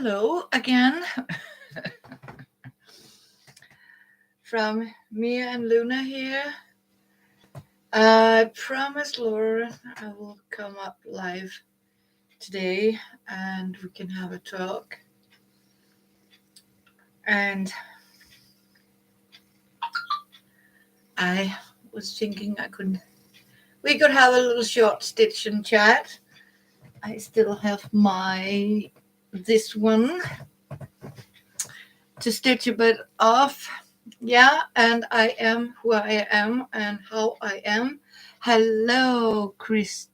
Hello again from Mia and Luna here. I promised Laura I will come up live today and we can have a talk. And I was thinking we could have a little short stitch and chat. I still have this one to stitch a bit off. Yeah, and I am who I am and how I am. Hello, Kristen.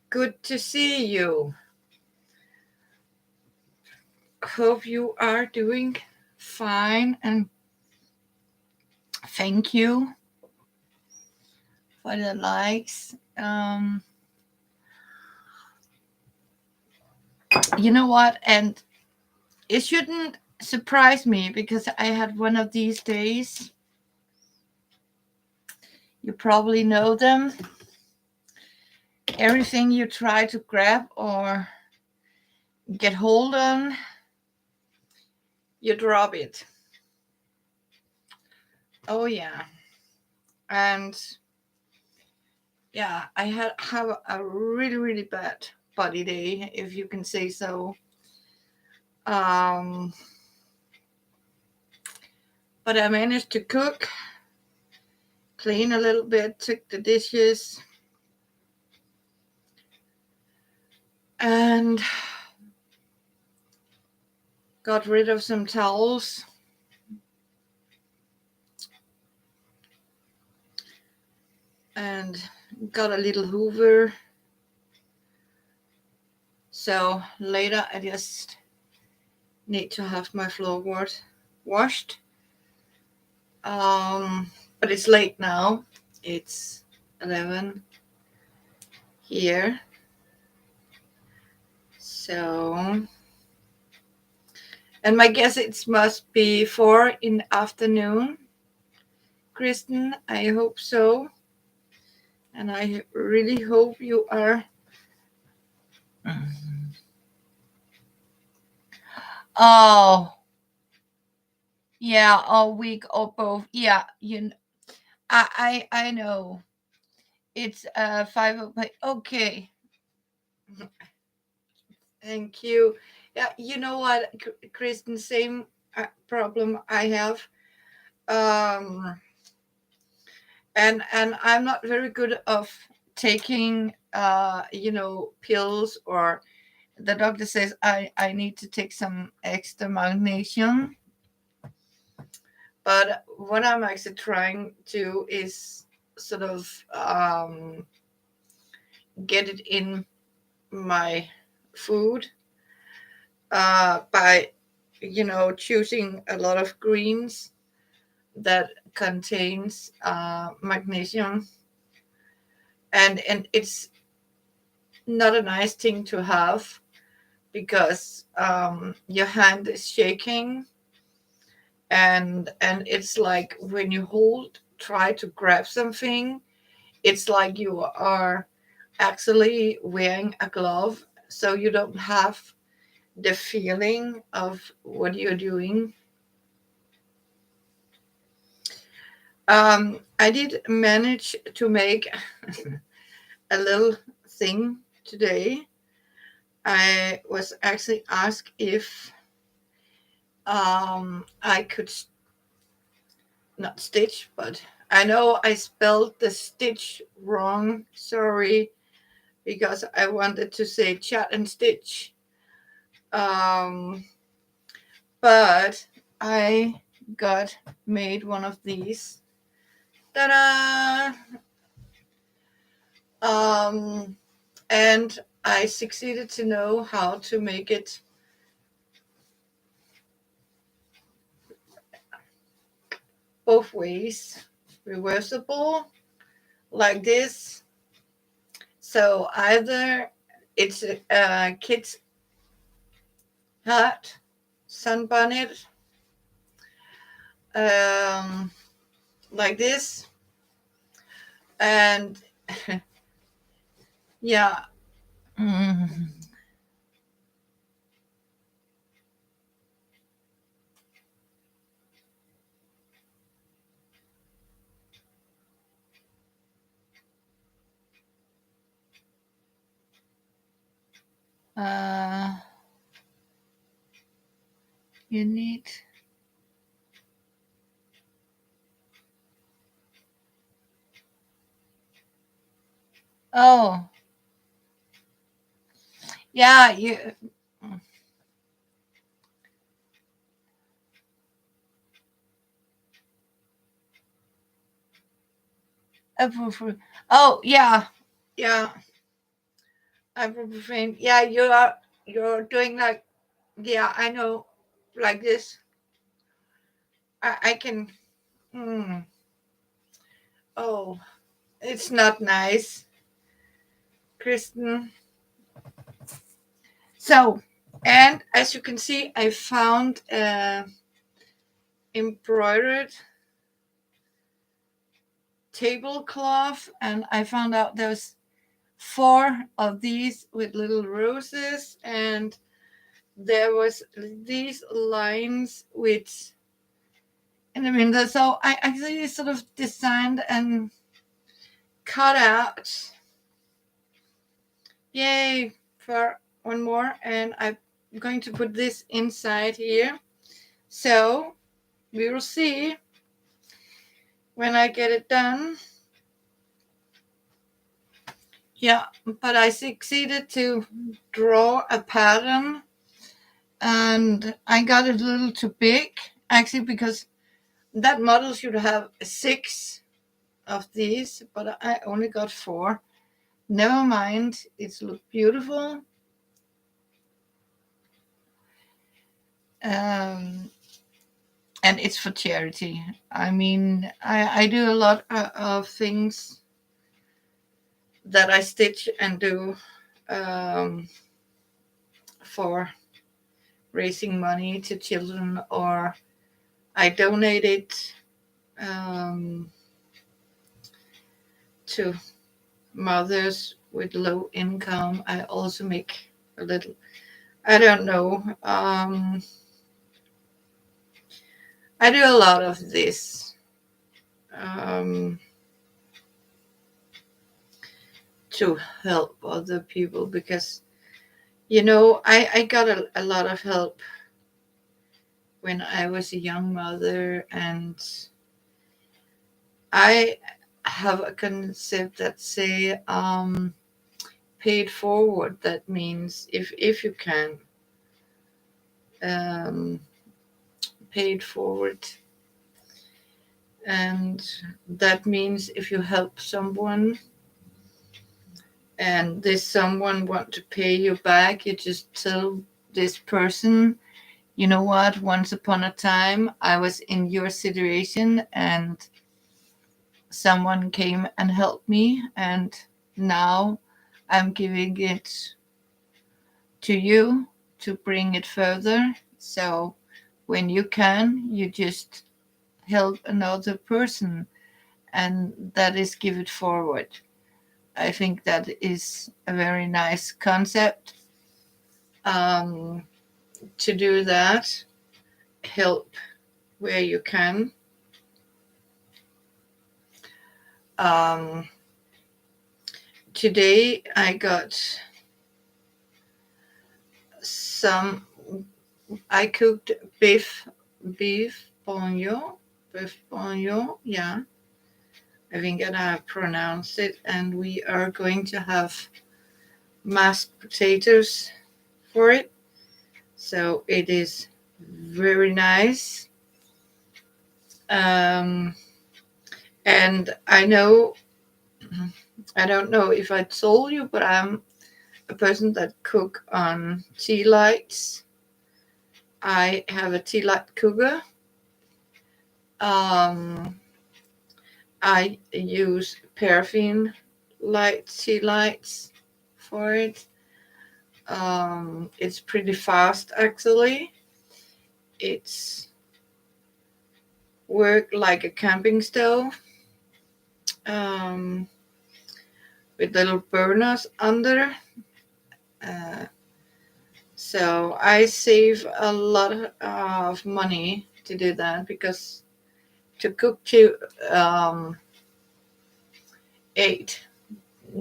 Good to see you. Hope you are doing fine and thank you for the likes. You know what? And it shouldn't surprise me because I had one of these days. You probably know them. Everything you try to grab or get hold on, you drop it. Oh yeah. And yeah, I have a really bad body day, if you can say so. But I managed to cook, clean a little bit, took the dishes, and got rid of some towels. And got a little hoover. So later I just need to have my floorboard washed. But it's late now. It's 11 here. So, and my guess it must be 4 in the afternoon. Kristen, I hope so. And I really hope you are. Oh, yeah, all week or both. Yeah, I know. It's 5:00. Okay. Thank you. Yeah, you know what, Kristen, same problem I have. And I'm not very good of taking pills, or the doctor says I need to take some extra magnesium. But what I'm actually trying to is sort of get it in my food by choosing a lot of greens that contains magnesium, and it's not a nice thing to have because your hand is shaking, and it's like when you try to grab something, it's like you are actually wearing a glove, so you don't have the feeling of what you're doing. I did manage to make a little thing today. I was actually asked if I could not stitch, but I know I spelled the stitch wrong. Sorry, because I wanted to say chat and stitch. But I made one of these. Ta-da! And I succeeded to know how to make it both ways, reversible, like this. So either it's a kid's hat, sunbonnet, like this, and yeah, Mm. Uh, you need. Oh, yeah. You. Oh, yeah, yeah. Ibuprofen. Yeah, you are. You're doing like. Yeah, I know. Like this. I can. Mm, oh, it's not nice, Kristen. So, and as you can see, I found embroidered tablecloth, and I found out there's four of these with little roses, and there was these lines with in the window. So I actually sort of designed and cut out, yay, for one more, and I'm going to put this inside here. So we will see when I get it done. Yeah, but I succeeded to draw a pattern, and I got it a little too big, actually, because that model should have six of these, but I only got four. Never mind, it's looked beautiful. Um, and it's for charity. I mean, I do a lot of things that I stitch and do um, for raising money to children, or I donate it um, to mothers with low income. I also make a little, I don't know. I do a lot of this um, to help other people because, I got a lot of help when I was a young mother, and I have a concept that say paid forward. That means if you can um, paid forward, and that means if you help someone and this someone want to pay you back, you just tell this person, you know what, once upon a time I was in your situation and someone came and helped me, and now I'm giving it to you to bring it further. So when you can, you just help another person, and that is give it forward. I think that is a very nice concept um, to do that. Help where you can. Um, Today I got some. I cooked beef bouillon, beef bouillon. Yeah, I think that I pronounced it. And we are going to have mashed potatoes for it. So it is very nice. Um, and I don't know if I told you, but I'm a person that cook on tea lights. I have a tea light cooker. Um, I use paraffin tea lights for it. It's pretty fast actually. It's work like a camping stove um, with little burners under, Uh, so I save a lot of money to do that, because to cook to eight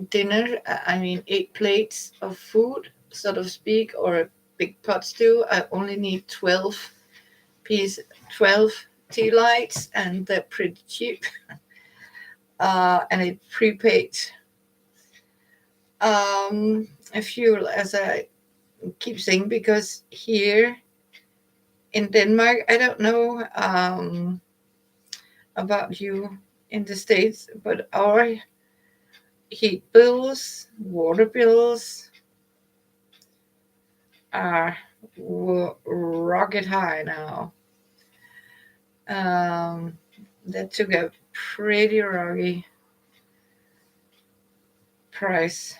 dinner, I mean 8 plates of food, so to speak, or a big pot stew, I only need piece 12 tea lights, and they're pretty cheap. And it prepaid a fuel, as I keep saying, because here in Denmark, I don't know about you in the States, but our heat bills, water bills are rocket high now. Um, that took a pretty rocky price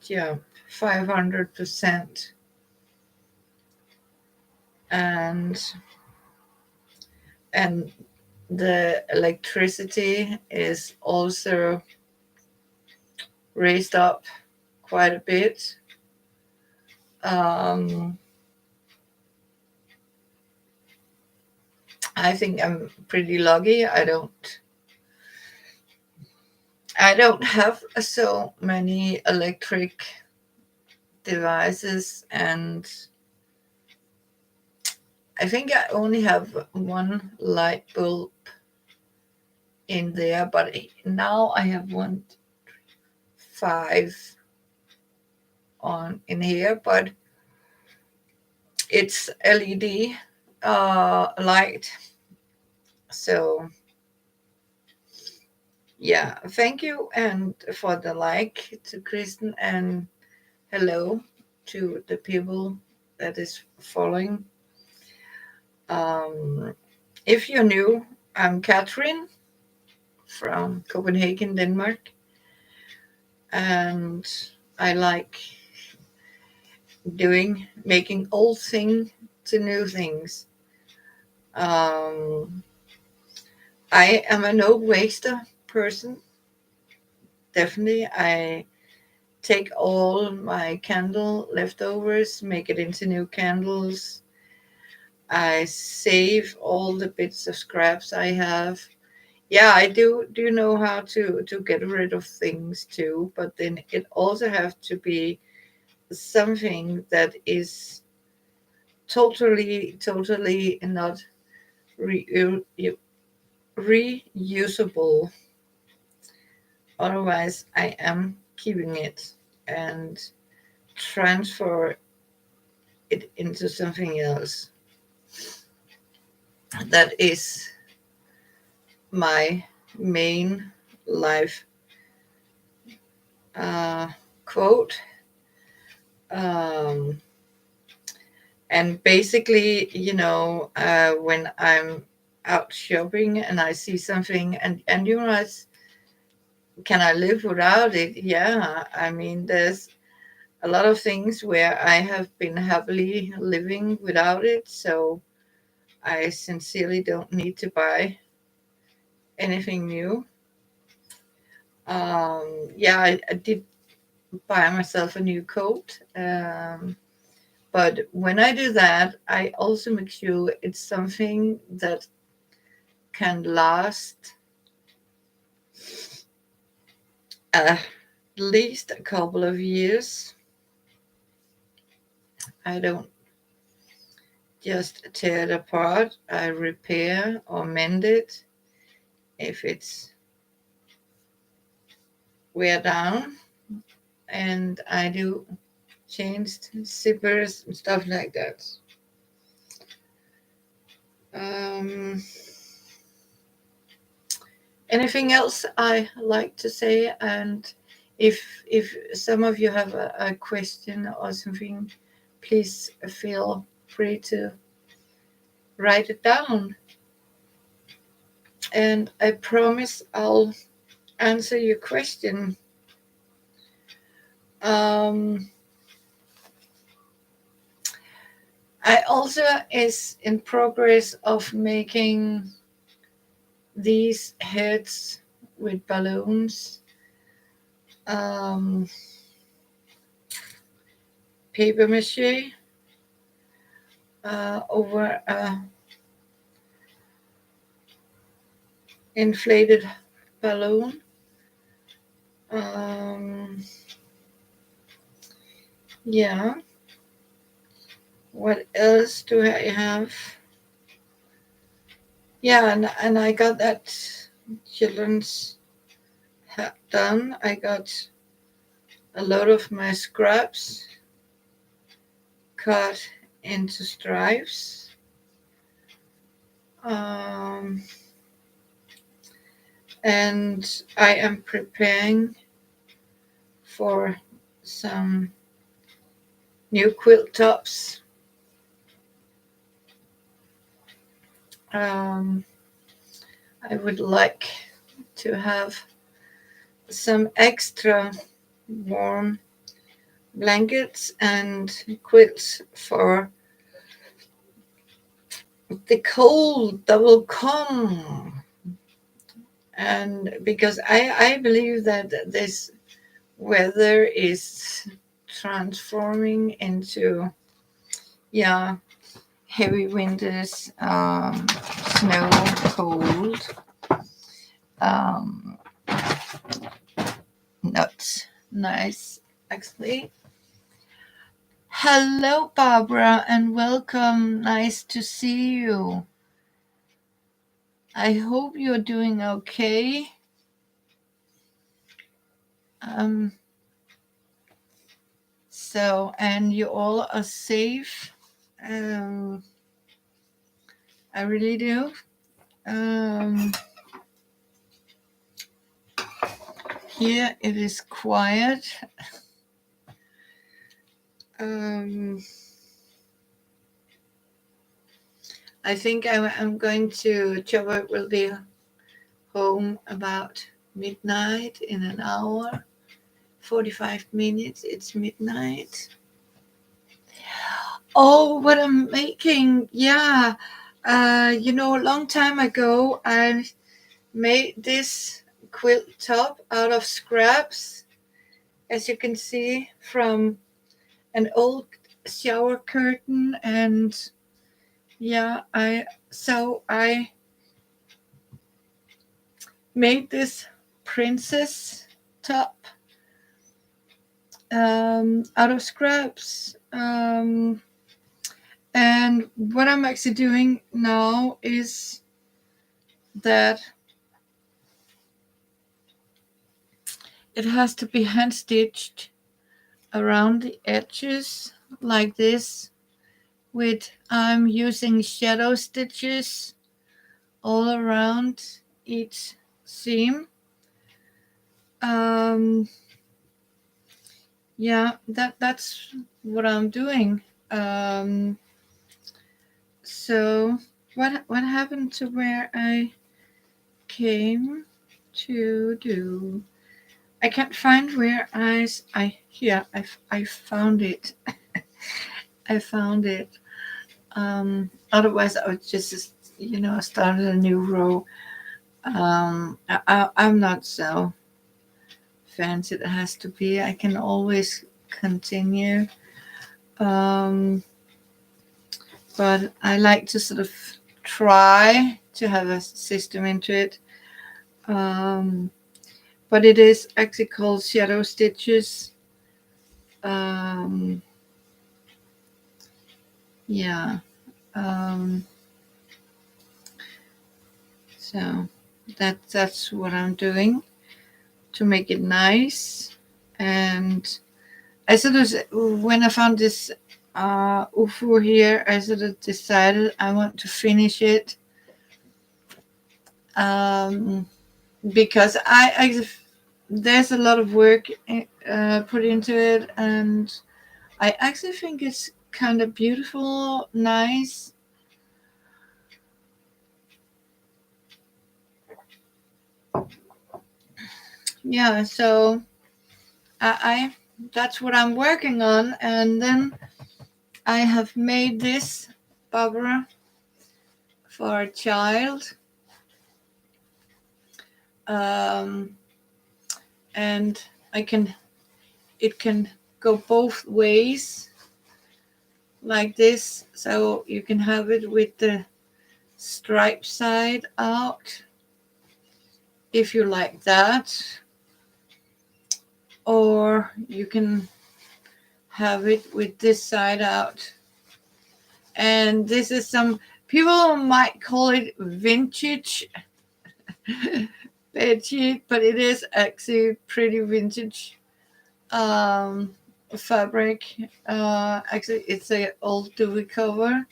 jump, 500%. And and the electricity is also raised up quite a bit. Um, I think I'm pretty lucky. I don't have so many electric devices, and I think I only have one light bulb in there, but now I have one five on in here, but it's LED light. So yeah, thank you and for the like to Kristen, and hello to the people that is following. If you're new, I'm Catherine from Copenhagen, Denmark, and I like making old thing to new things. Um, I am a no waster person. Definitely, I take all my candle leftovers, make it into new candles. I save all the bits of scraps I have. Yeah, I do know how to get rid of things too, but then it also have to be something that is totally not re- reusable. Otherwise, I am keeping it and transfer it into something else. That is my main life uh, quote. Um, and basically, when I'm out shopping and I see something, and you realize, can I live without it? Yeah, I mean, there's a lot of things where I have been happily living without it, so I sincerely don't need to buy anything new. Yeah, I did buy myself a new coat. But when I do that, I also make sure it's something that can last at least a couple of years. I don't just tear it apart. I repair or mend it if it's wear down, and I do changed zippers and stuff like that. Um, Anything else I like to say? And if some of you have a question or something, please feel free to write it down. And I promise I'll answer your question. Um, I also is in progress of making these heads with balloons. Um, paper mache over a inflated balloon. Um, yeah. What else do I have? Yeah, and I got that children's hat done. I got a lot of my scraps cut into stripes. Um, and I am preparing for some new quilt tops. Um, I would like to have some extra warm blankets and quilts for the cold that will come. And because I believe that this weather is transforming into, yeah, heavy winters, snow, cold, um, not nice, actually. Hello, Barbara, and welcome. Nice to see you. I hope you're doing okay. Um, and you all are safe. Um, I really do. Um, Here it is quiet. Um, I think I'm going to, Trevor will be home about midnight in an hour, 45 minutes. It's midnight. Oh, what I'm making. Yeah. A long time ago, I made this quilt top out of scraps, as you can see, from an old shower curtain. And yeah, I made this princess top out of scraps. And what I'm actually doing now is that it has to be hand stitched around the edges like this. I'm using shadow stitches all around each seam. Um, yeah, that's what I'm doing. So what happened to where I came to do? I can't find where I found it. I found it. Otherwise I would just started a new row. I'm not so fancy. It has to be. I can always continue. But I like to sort of try to have a system into it. But it is actually called shadow stitches. Yeah. So that's what I'm doing to make it nice. And I sort of, when I found this UFO here, I sort of decided I want to finish it. Because there's a lot of work put into it, and I actually think it's kind of beautiful, nice. Yeah, so I that's what I'm working on, and then I have made this Barbara for a child, and it can go both ways. like this, so you can have it with the stripe side out if you like that, or you can have it with this side out. And this is some people might call it vintage bedsheet, but it is actually pretty vintage fabric. Actually, it's a old duvet cover.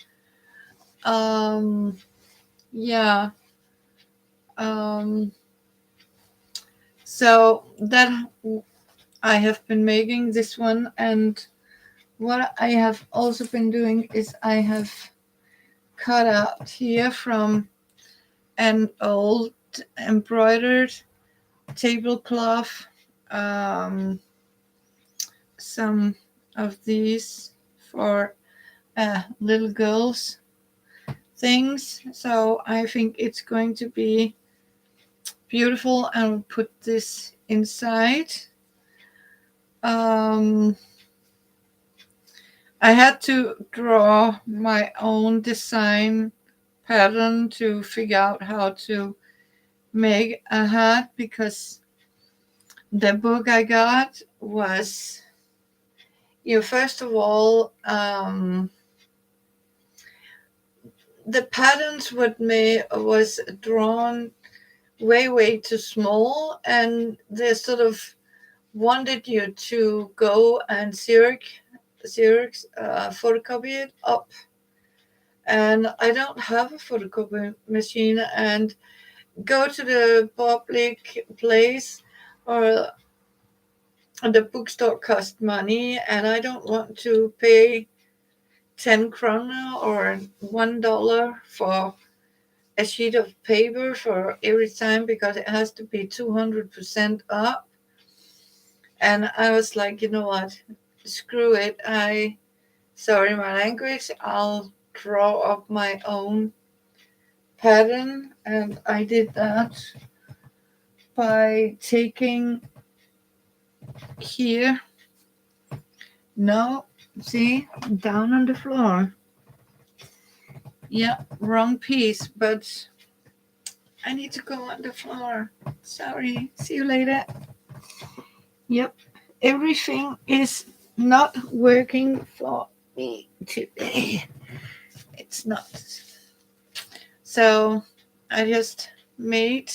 Um, yeah. Um, so that I have been making this one, and what I have also been doing is I have cut out here from an old embroidered tablecloth some of these for little girls things. So I think it's going to be beautiful. I'll put this inside. um, I had to draw my own design pattern to figure out how to make a hat, because the book I got was, first of all, the patterns was drawn way too small, and they sort of wanted you to go and photocopy it up, and I don't have a photocopy machine, and go to the public place or the bookstore cost money, and I don't want to pay 10 kroner or $1 for a sheet of paper for every time, because it has to be 200% up. And I was like, you know what? Screw it. Sorry my language, I'll draw up my own pattern. And I did that by taking here. No, see, down on the floor. Yeah, wrong piece, but I need to go on the floor. Sorry. See you later. Yep. Everything is not working for me today. It's not. So I just made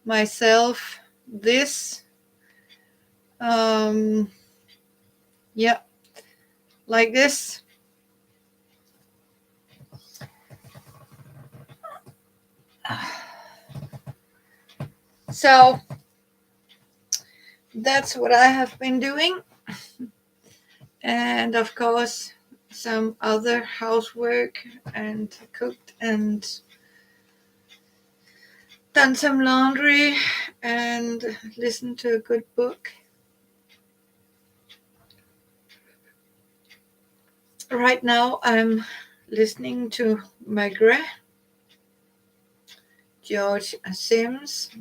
myself this. Yeah, like this. So that's what I have been doing. And of course, some other housework, and cooked and done some laundry and listened to a good book. Right now, I'm listening to Maigret, George Sims.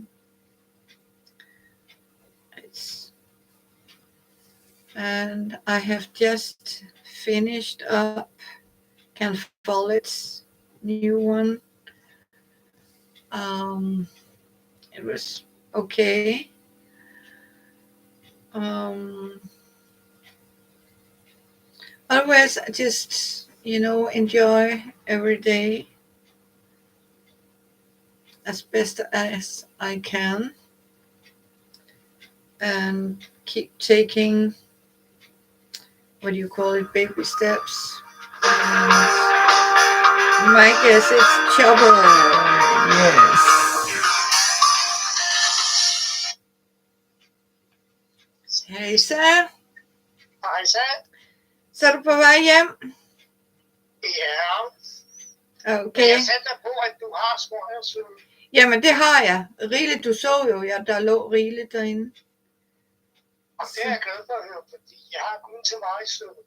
And I have just finished up Ken Follett's new one. It was okay. Otherwise, I just, enjoy every day as best as I can, and keep taking, what do you call it, baby steps. And my guess it's trouble. Yes. Hej så. Hej så. Så er du på vej hjem? Ja. Okay. Jeg sætter på, at du har smøger. Jamen, det har jeg. Rigeligt, du så jo, der lå rigeligt derinde. Og det er jeg glad for at høre, fordi jeg har kun til mig i søvn.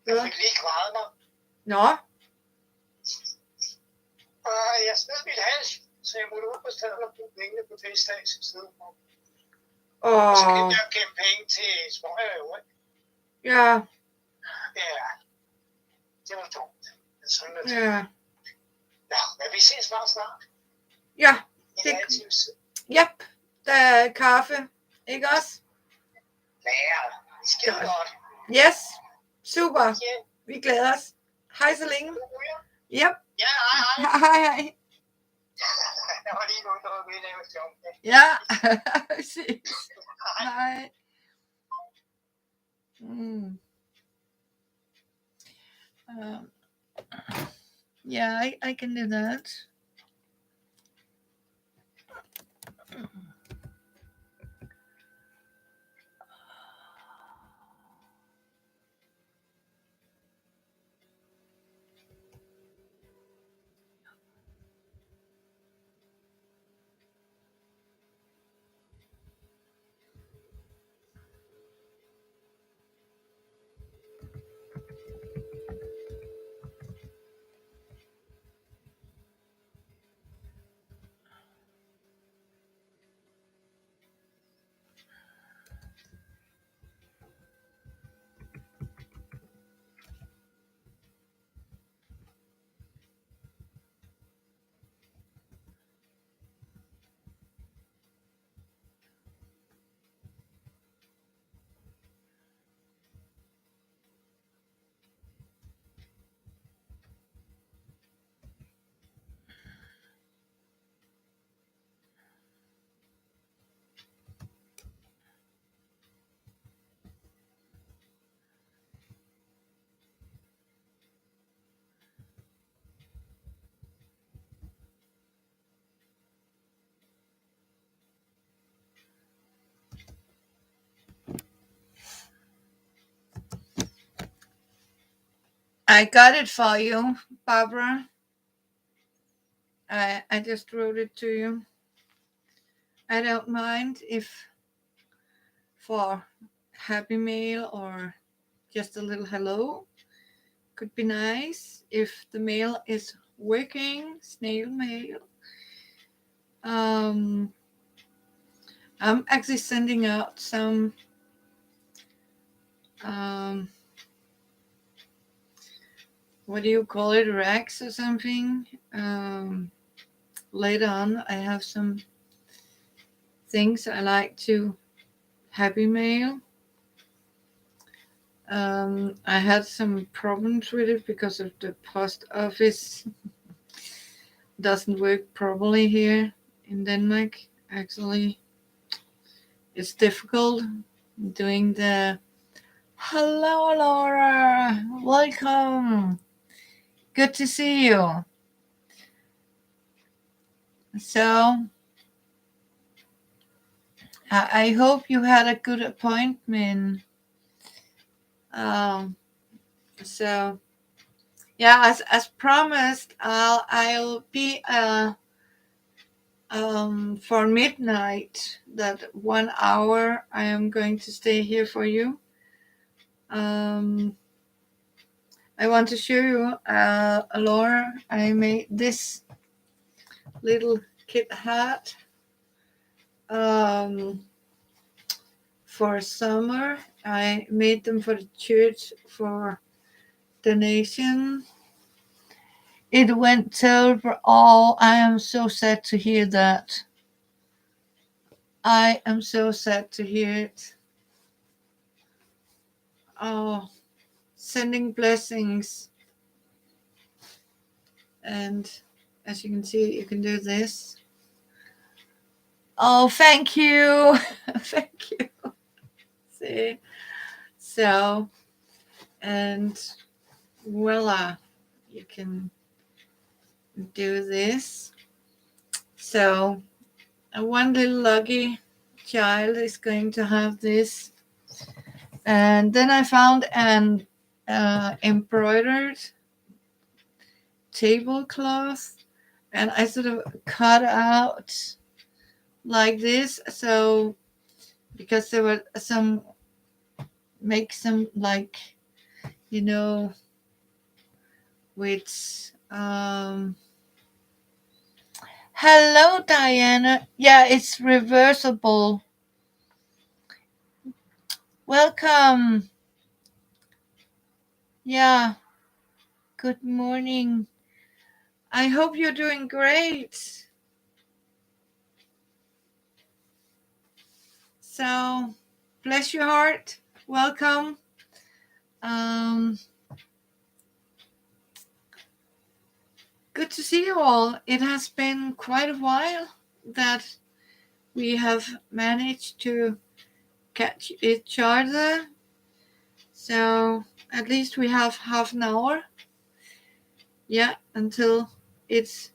Jeg fik lige grædet mig. Nå. Og jeg sned mit hals, så jeg måtte ud på stedet og bruge pengene på festdags i stedet for. Og så kan jeg gemme penge til smøger jo, ikke? Ja. Det var dumt. Sådan er det. Ja. Ja, men vi ses bare snart. Ja, I det, Nativs. yep, der er kaffe, ikke også? Ja, skide Godt. godt. Yes, super. Okay. Vi glæder os. Hej så længe. God ryger. Yep. Ja, hej. Hej. Jeg var lige nu, der var ved at lave sjov. Ja, vi ses. Hej. Yeah, I can do that. I got it for you, Barbara. I just wrote it to you. I don't mind if for happy mail or just a little hello. Could be nice if the mail is working, snail mail. I'm actually sending out some what do you call it, racks or something. Later on I have some things I like to happy mail. I had some problems with it because of the post office doesn't work properly here in Denmark. Actually, it's difficult doing the hello Laura, welcome, good to see you. So I hope you had a good appointment. So yeah, as promised, I'll be for midnight. That 1 hour I am going to stay here for you. I want to show you, Laura. I made this little kit hat for summer. I made them for the church for donation. It went terrible. Oh, I am so sad to hear that. I am so sad to hear it. Oh, sending blessings. And as you can see, you can do this. Oh, thank you. Thank you. See? So, and voila, you can do this. So, one little lucky child is going to have this. And then I found an embroidered tablecloth, and I sort of cut out like this. So, because there were some, make some like, you know, with hello Diana. Yeah, it's reversible. Welcome. Yeah. Good morning. I hope you're doing great. So, bless your heart. Welcome. Um, Good to see you all. It has been quite a while that we have managed to catch each other. So, at least we have half an hour. Yeah, until it's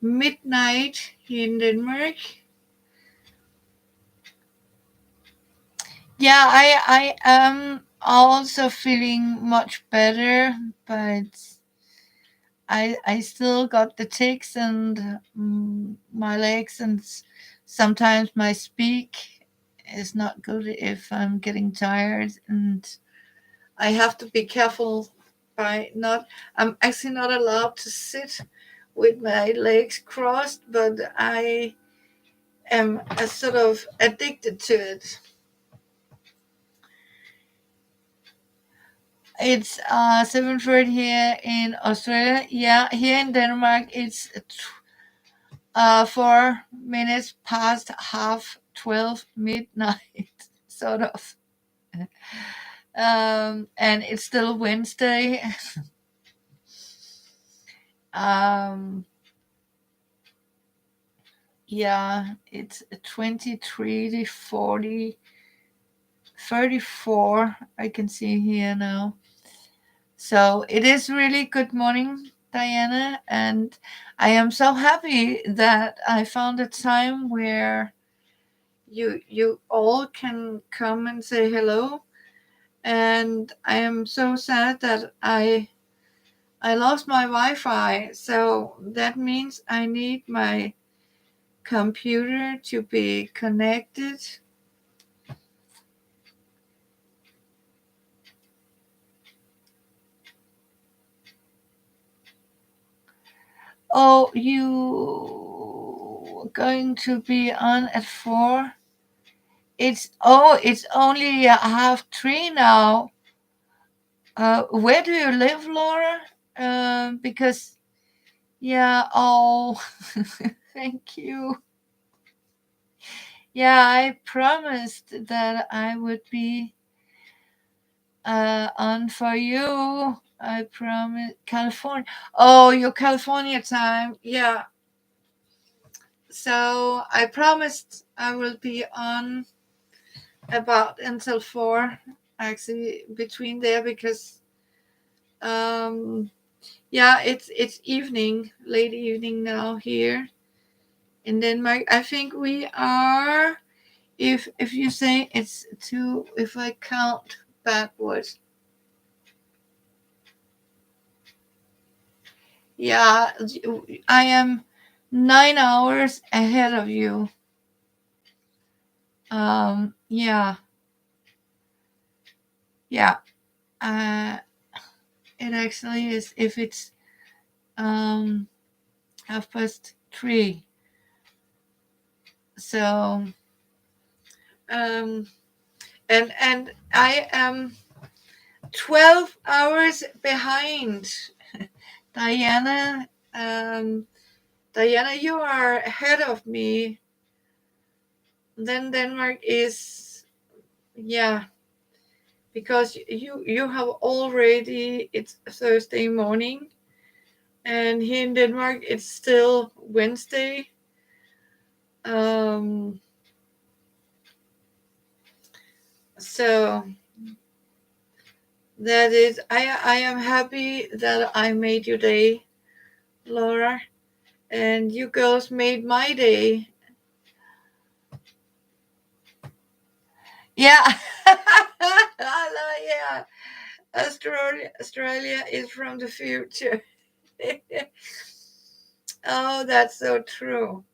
midnight here in Denmark. Yeah, I am also feeling much better, but I still got the tics and my legs, and sometimes my speak is not good if I'm getting tired, and I have to be careful by not. I'm actually not allowed to sit with my legs crossed, but I am sort of addicted to it. It's 7:30 here in Australia. Yeah, here in Denmark it's 4 minutes past half 12 midnight, sort of. And it's still Wednesday. um, yeah, it's 23 40 34. I can see here now. So it is really good morning, Diana, and I am so happy that I found a time where you all can come and say hello. And I am so sad that I lost my Wi-Fi, so that means I need my computer to be connected. Oh, you going to be on at 4? It's only 2:30 now. Where do you live, Laura? Because yeah. Oh, thank you. Yeah, I promised that I would be on for you. I promise. California. Oh, your California time. Yeah. So I promised I will be on about until 4, actually between there, because um yeah, it's evening, late evening now here in Denmark. I think we are, if you say it's 2, if I count backwards. Yeah, I am 9 hours ahead of you. Yeah, yeah. Uh, it actually is, if it's um 3:30. So um, and I am 12 hours behind Diana. Diana, you are ahead of me. Then Denmark is, yeah, because you have already, it's Thursday morning, and here in Denmark it's still Wednesday. Um, so that is, I am happy that I made your day, Laura, and you girls made my day. Yeah. Yeah. Australia is from the future. Oh, that's so true.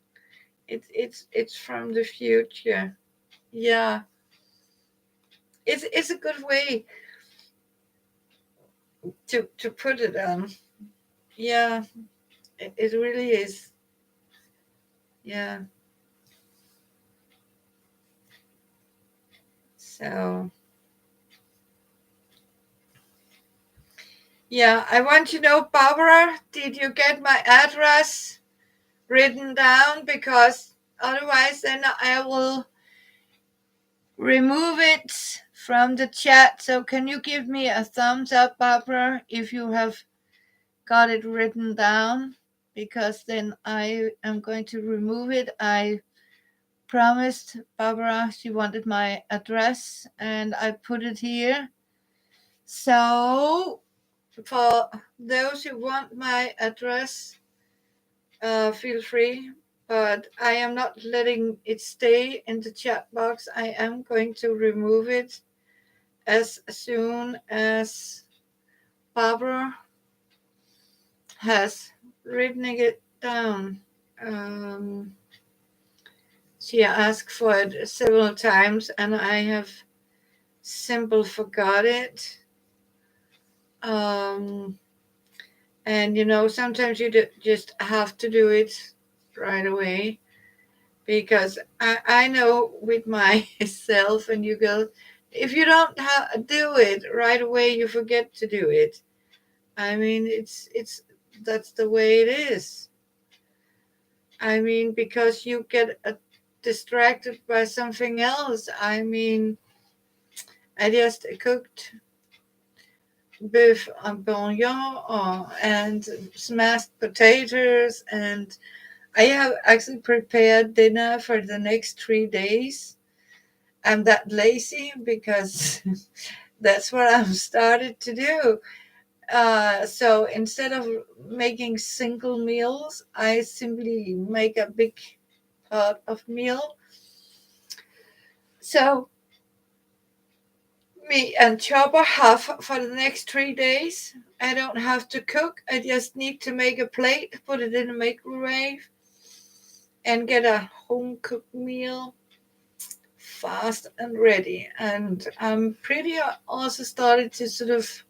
It's from the future. Yeah, it's a good way to put it on. Yeah, it really is. Yeah. So Yeah, I want to know, Barbara, did you get my address written down? Because otherwise, then I will remove it from the chat. So, can you give me a thumbs up, Barbara, if you have got it written down? Because then I am going to remove it. I promised Barbara she wanted my address, and I put it here. So, for those who want my address, feel free. But I am not letting it stay in the chat box. I am going to remove it as soon as Barbara has written it down. Um, she asked for it several times, and I have simply forgot it. Um, and sometimes you just have to do it right away, because I know with myself, and you go, if you don't do it right away, you forget to do it. I mean, it's that's the way it is. I mean, because you get distracted by something else. I mean, I just cooked beef bouillon and smashed potatoes, and I have actually prepared dinner for the next 3 days. I'm that lazy because that's what I've started to do. So instead of making single meals, I simply make a big pot of meal. So me and Chopper have for the next 3 days. I don't have to cook. I just need to make a plate, put it in the microwave, and get a home cooked meal fast and ready. And I'm pretty also started to sort of,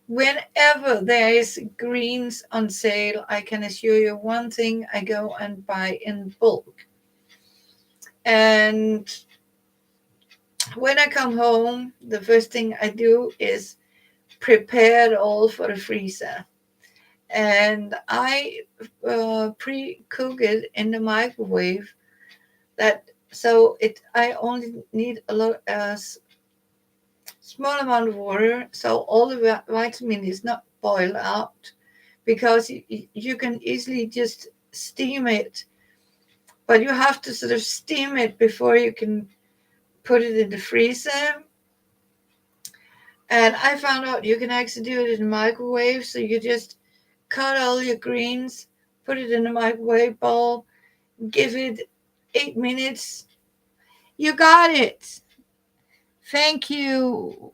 whenever there is greens on sale, I can assure you one thing, I go and buy in bulk. And when I come home, the first thing I do is prepare it all for the freezer. And I pre-cook it in the microwave. That so it I only need a small amount of water, so all the vitamin is not boiled out, because you can easily just steam it, but you have to sort of steam it before you can put it in the freezer. And I found out you can actually do it in the microwave, so you just cut all your greens, put it in the microwave bowl, give it 8 minutes. You got it. Thank you.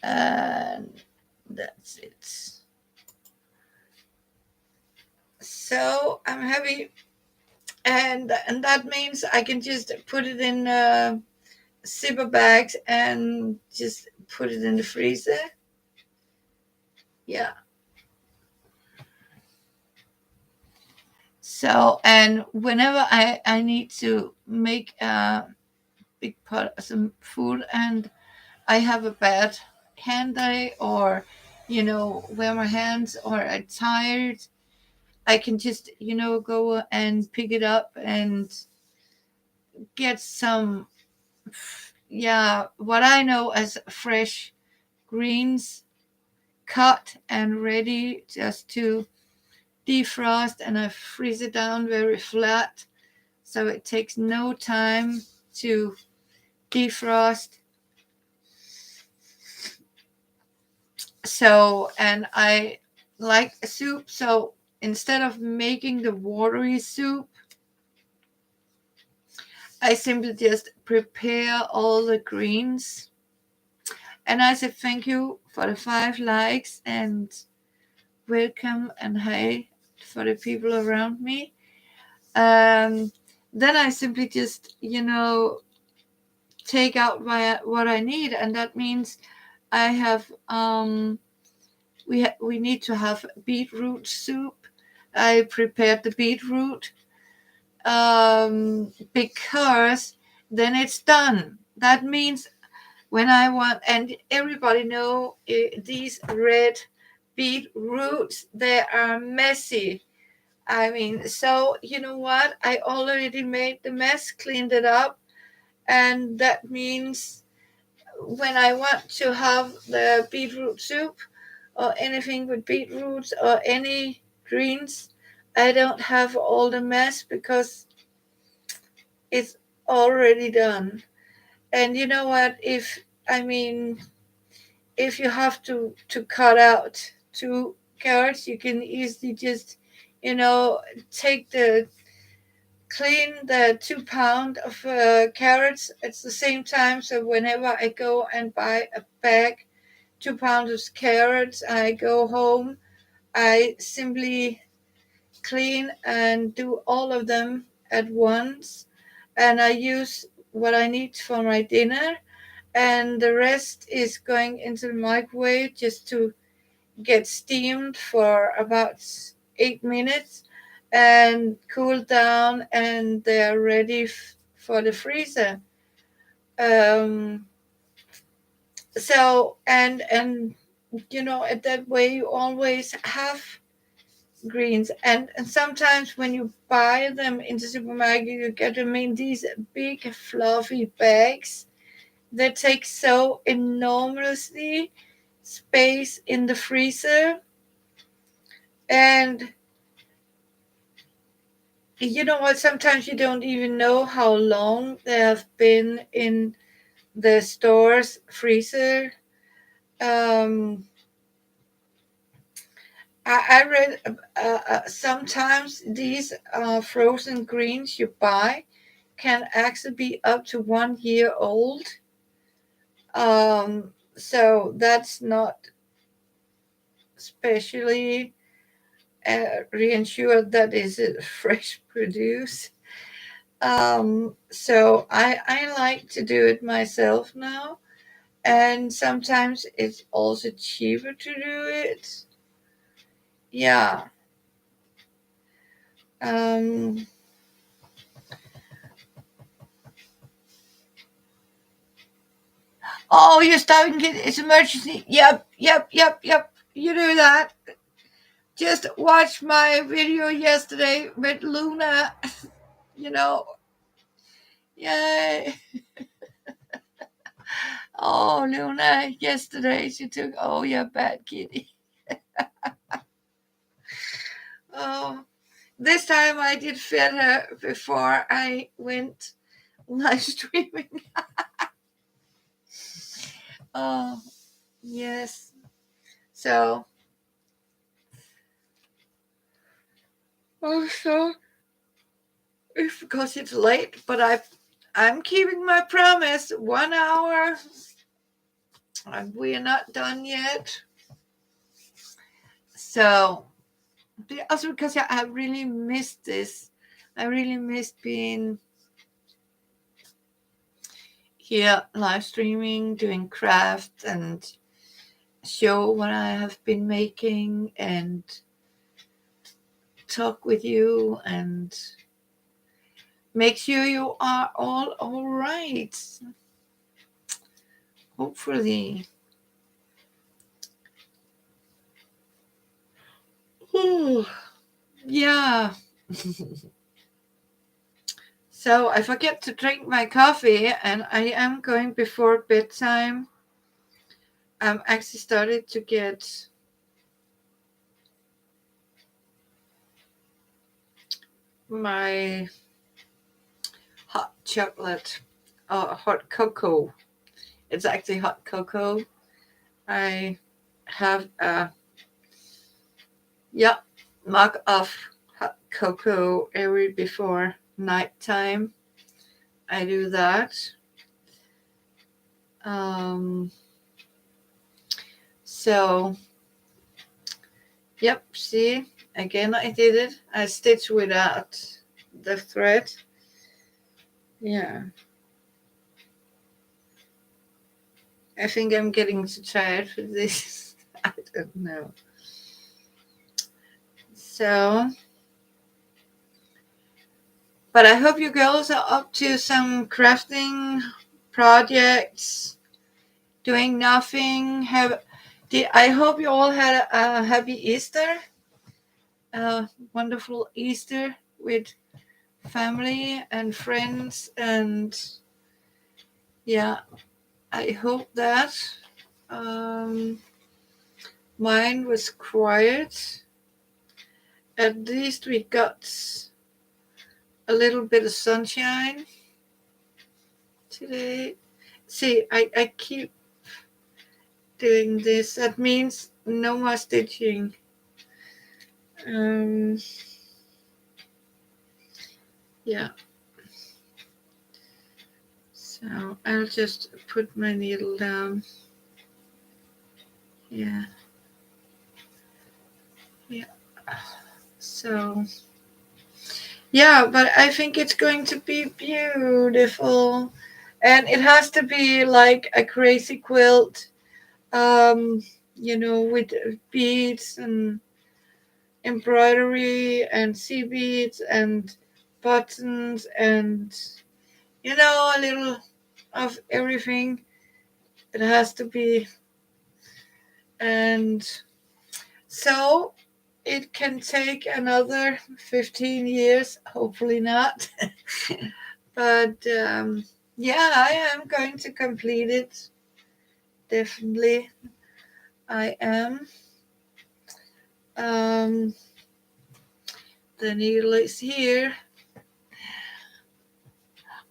And that's it. So I'm happy, and that means I can just put it in zipper bags and just put it in the freezer. Yeah. So, and whenever I need to make a big pot of some food, and I have a bad hand day, or where my hands, or I'm tired, I can just go and pick it up and get some, what I know as fresh greens, cut and ready just to defrost, and I freeze it down very flat, so it takes no time to defrost. So, and I like a soup, so instead of making the watery soup, I simply just prepare all the greens. And I say thank you for the 5 likes, and welcome and hi for the people around me. Then I simply just, take out what I need, and that means I have we need to have beetroot soup. I prepared the beetroot because then it's done. That means when I want, and everybody know these red beetroots, they are messy. I mean, so you know what? I already made the mess, cleaned it up, and that means when I want to have the beetroot soup or anything with beetroots or any greens, I don't have all the mess because it's already done. And you know what? I mean, if you have to cut out two carrots, you can easily just, you know, take the clean the 2 pound of carrots at the same time. So whenever I go and buy a bag, 2 pounds of carrots, I go home, I simply clean and do all of them at once, and I use what I need for my dinner, and the rest is going into the microwave just to get steamed for about 8 minutes and cool down, and they're ready for the freezer. Um, so and you know, at that way you always have greens, and sometimes when you buy them in the supermarket you get them in these big fluffy bags that take so enormously space in the freezer. And you know what? Sometimes you don't even know how long they have been in the store's freezer. Um, I read sometimes these frozen greens you buy can actually be up to 1 year old. So that's not especially reassured that is it fresh produce. So I like to do it myself now, and sometimes it's also cheaper to do it. Yeah. Um, oh, you're starting to get it's emergency. Yep, yep, yep, yep. You do that. Just watch my video yesterday with Luna. You know, yay. Oh, Luna, yesterday she took, oh, you bad kitty. Oh, this time I did fed her before I went live streaming. Oh, yes. So, also, it's because it's late, but I'm keeping my promise. 1 hour, and we are not done yet. So, also because I really missed this. I really missed being here live streaming, doing crafts, and show what I have been making, and talk with you, and make sure you are all right. Hopefully. Yeah. So I forget to drink my coffee, and I am going before bedtime. I'm actually started to get my hot chocolate or hot cocoa. It's actually hot cocoa. I have a mug of hot cocoa every before nighttime. I do that. Um, so, yep, see, again I did it. I stitched without the thread. Yeah. I think I'm getting too tired for this. I don't know. So, but I hope you girls are up to some crafting projects doing nothing. I hope you all had a happy Easter, a wonderful Easter with family and friends, and yeah, I hope that. Um, Mine was quiet. At least we got a little bit of sunshine today. See, I keep doing this. That means no more stitching. Um, yeah. So I'll just put my needle down. Yeah. Yeah. So, yeah, but I think it's going to be beautiful. And it has to be like a crazy quilt, um, with beads and embroidery and sea beads and buttons and, a little of everything. It has to be. And so it can take another 15 years, hopefully not. But yeah, I am going to complete it. Definitely, I am. Um, the needle is here.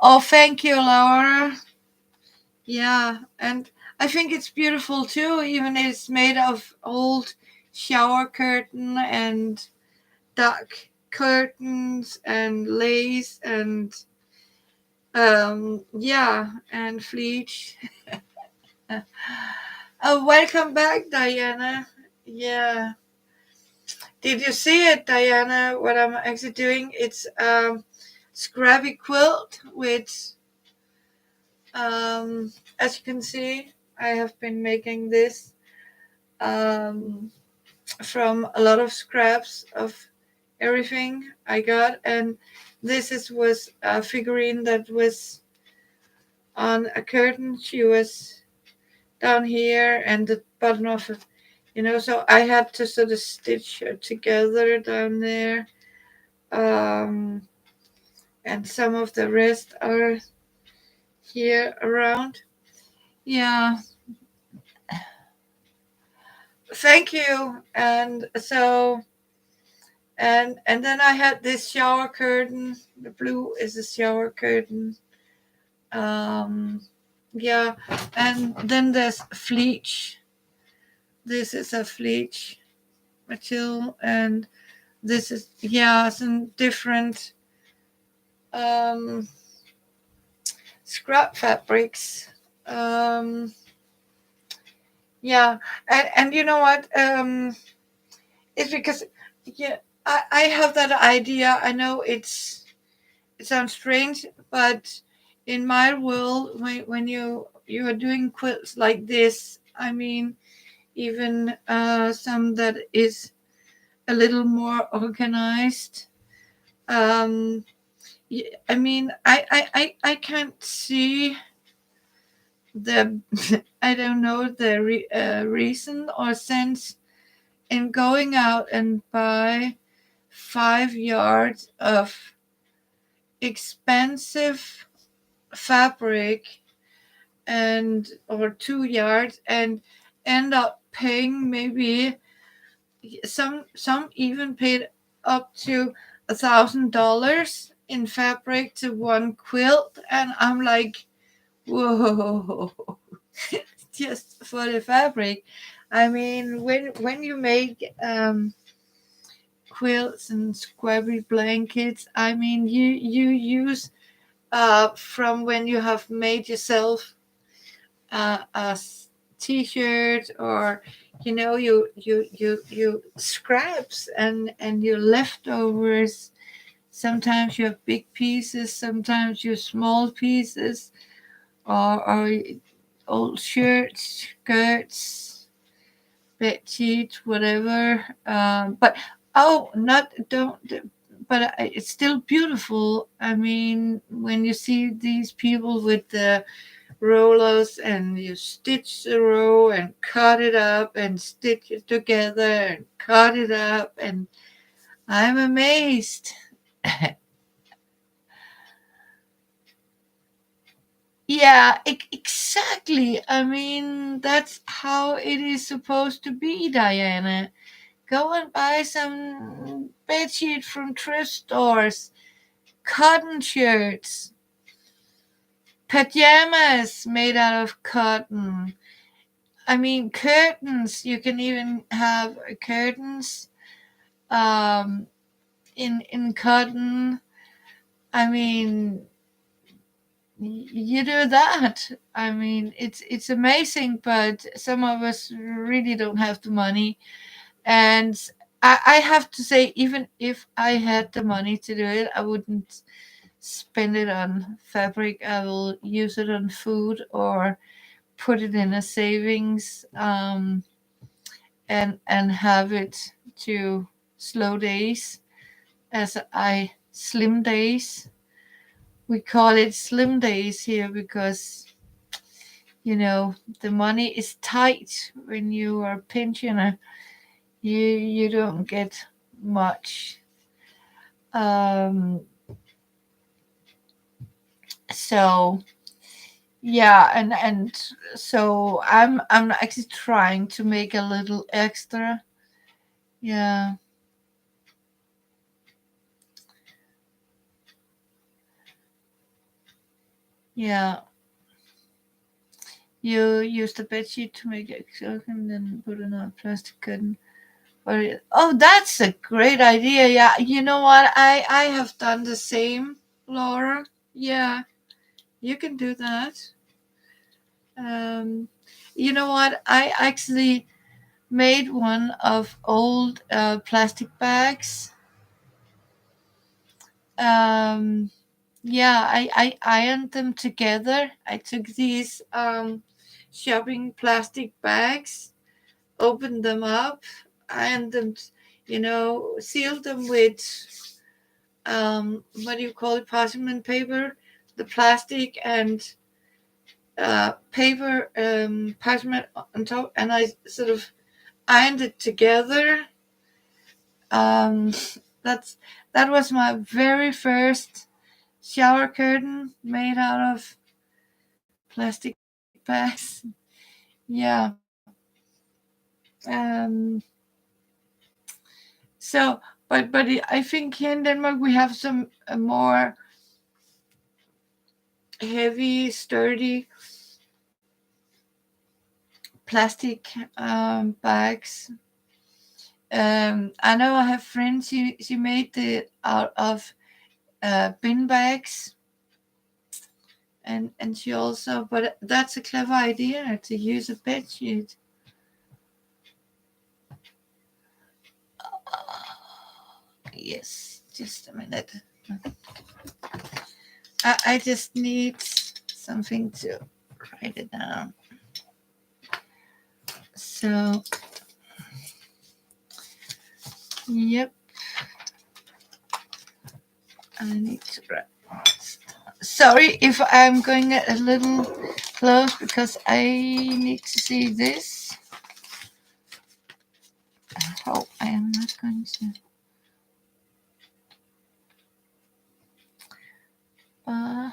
Oh, thank you, Laura. Yeah, and I think it's beautiful too, even it's made of old shower curtain and duck curtains and lace and yeah, and fleece. Oh, welcome back, Diana. Yeah. Did you see it, Diana? What I'm actually doing? It's Scrappy Quilt with as you can see, I have been making this um from a lot of scraps of everything I got, and this was a figurine that was on a curtain. She was down here, and the bottom of it, so I had to sort of stitch her together down there. Um, and some of the rest are here around. Yeah, thank you. And so, and then I had this shower curtain. The blue is a shower curtain. Um, yeah, and then there's fleece. This is a fleece material, and this is, yeah, some different um, scrap fabrics. Um, yeah, and you know what? It's because, yeah, I have that idea. I know it sounds strange, but in my world, when you are doing quilts like this, I mean, even some that is a little more organized. Um, I mean, I can't see the I don't know the reason or sense in going out and buy 5 yards of expensive fabric and or 2 yards and end up paying maybe some even paid up to $1,000 in fabric to one quilt, and I'm like, whoa. Just for the fabric. I mean, when you make quilts and squabby blankets, I mean, you use from when you have made yourself a t-shirt, or you scraps and your leftovers. Sometimes you have big pieces, sometimes you small pieces, or old shirts, skirts, bed sheets, whatever. But oh, not don't. But it's still beautiful. I mean, when you see these people with the rollers, and you stitch the row and cut it up and stitch it together and cut it up, and I'm amazed. Yeah, exactly. I mean, that's how it is supposed to be, Diana. Go and buy some bedsheet from thrift stores, cotton shirts, pajamas made out of cotton. I mean, curtains. You can even have curtains um, in cotton. I mean, you do that. I mean, it's amazing, but some of us really don't have the money. And I have to say, even if I had the money to do it, I wouldn't spend it on fabric. I will use it on food or put it in a savings, and have it to slow days, as I slim days. We call it slim days here because the money is tight when you are a pensioner. You don't get much. Um, so yeah, and so I'm actually trying to make a little extra. Yeah, yeah. You use the bedsheet to make a silk and then put it on a plastic curtain. Oh, that's a great idea. Yeah, you know what? I have done the same, Laura. Yeah, you can do that. Um, you know what? I actually made one of old plastic bags. Um, yeah, I ironed them together. I took these shopping plastic bags, opened them up, ironed them, sealed them with what do you call it, parchment paper, the plastic, and paper, parchment on top, and I sort of ironed it together. Um, that's that was my very first shower curtain made out of plastic bags. Yeah. Um, so, but I think here in Denmark we have some more heavy, sturdy plastic bags. I know I have friends. She made it out of bin bags, and she also. But that's a clever idea to use a bed sheet. Yes, just a minute. I just need something to write it down. So, yep, I need to write. Sorry if I'm going a little close because I need to see this. Oh, I am not going to. Uh,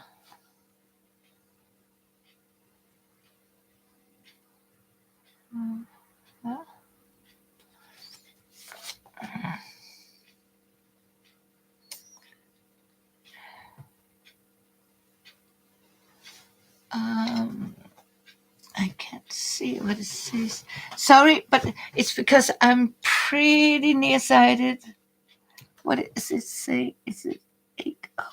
uh, um, I can't see what it says. Sorry, but it's because I'm pretty nearsighted. What does it say? Is it 8? Oh,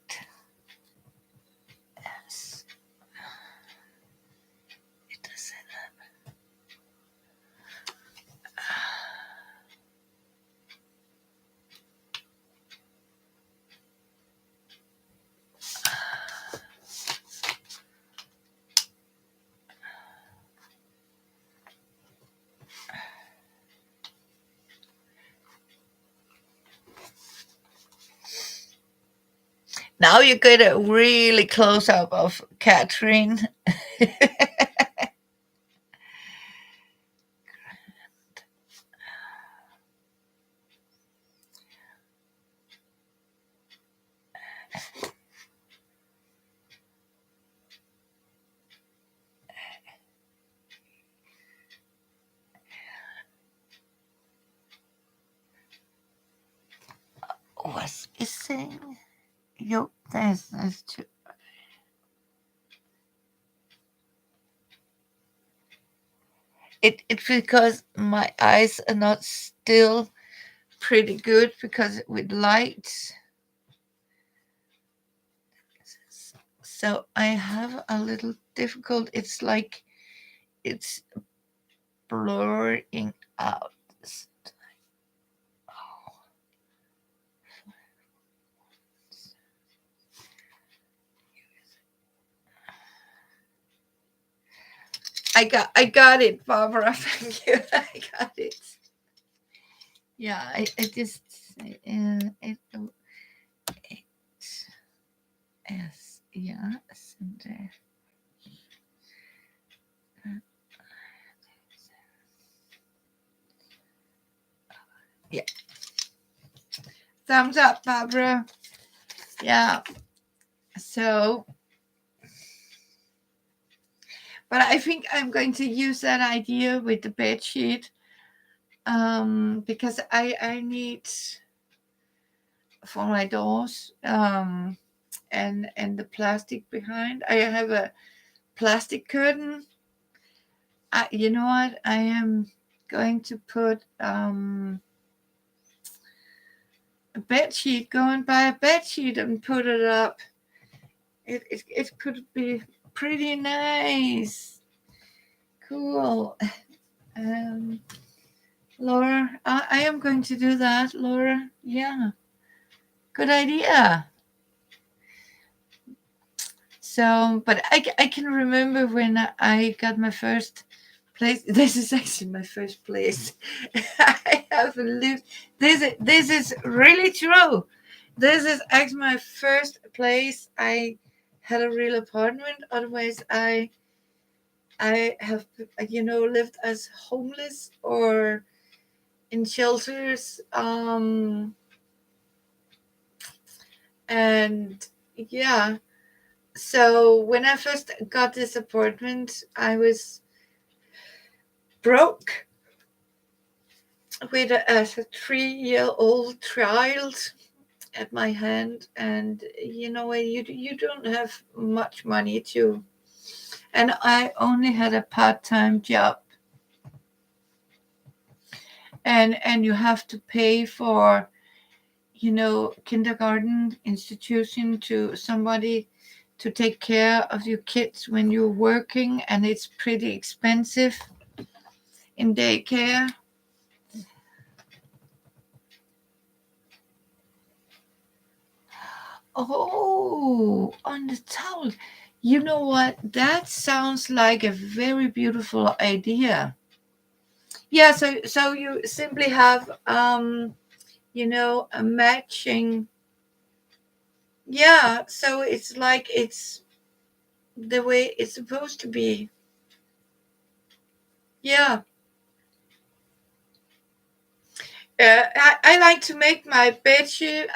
8. Yes. It doesn't. Now you get a really close up of Catherine. What's it saying? Yo, there's two. It's because my eyes are not still pretty good because with lights. So I have a little difficult. It's like it's blurring out. I got it, Barbara. Thank you. I got it. Yeah, I just it's yes, yeah, and, yeah. Thumbs up, Barbara. Yeah. So, but I think I'm going to use that idea with the bed sheet, because I need for my doors, and the plastic behind. I have a plastic curtain. You know what? I am going to put a bed sheet. Go and buy a bed sheet and put it up. It could be pretty nice. Cool. Laura, I am going to do that, Laura. Yeah, good idea. So, but I can remember when I got my first place. This is actually my first place. I have lived. This is really true. This is actually my first place. I had a real apartment. Otherwise, I have lived as homeless or in shelters. And yeah. So when I first got this apartment, I was broke with a 3-year-old child at my hand, and you don't have much money to, and I only had a part-time job, and you have to pay for kindergarten institution to somebody to take care of your kids when you're working, and it's pretty expensive in daycare. Oh, on the towel. You know what? That sounds like a very beautiful idea. Yeah, so you simply have a matching. Yeah, so it's like it's the way it's supposed to be. Yeah. I like to make my bed sheet.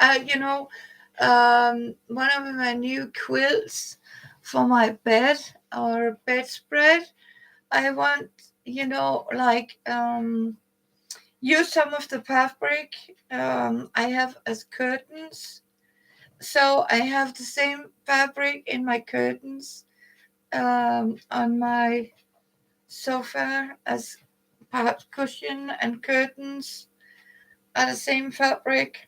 One of my new quilts for my bed or bedspread. I want, like use some of the fabric I have as curtains. So I have the same fabric in my curtains on my sofa as perhaps cushion and curtains are the same fabric.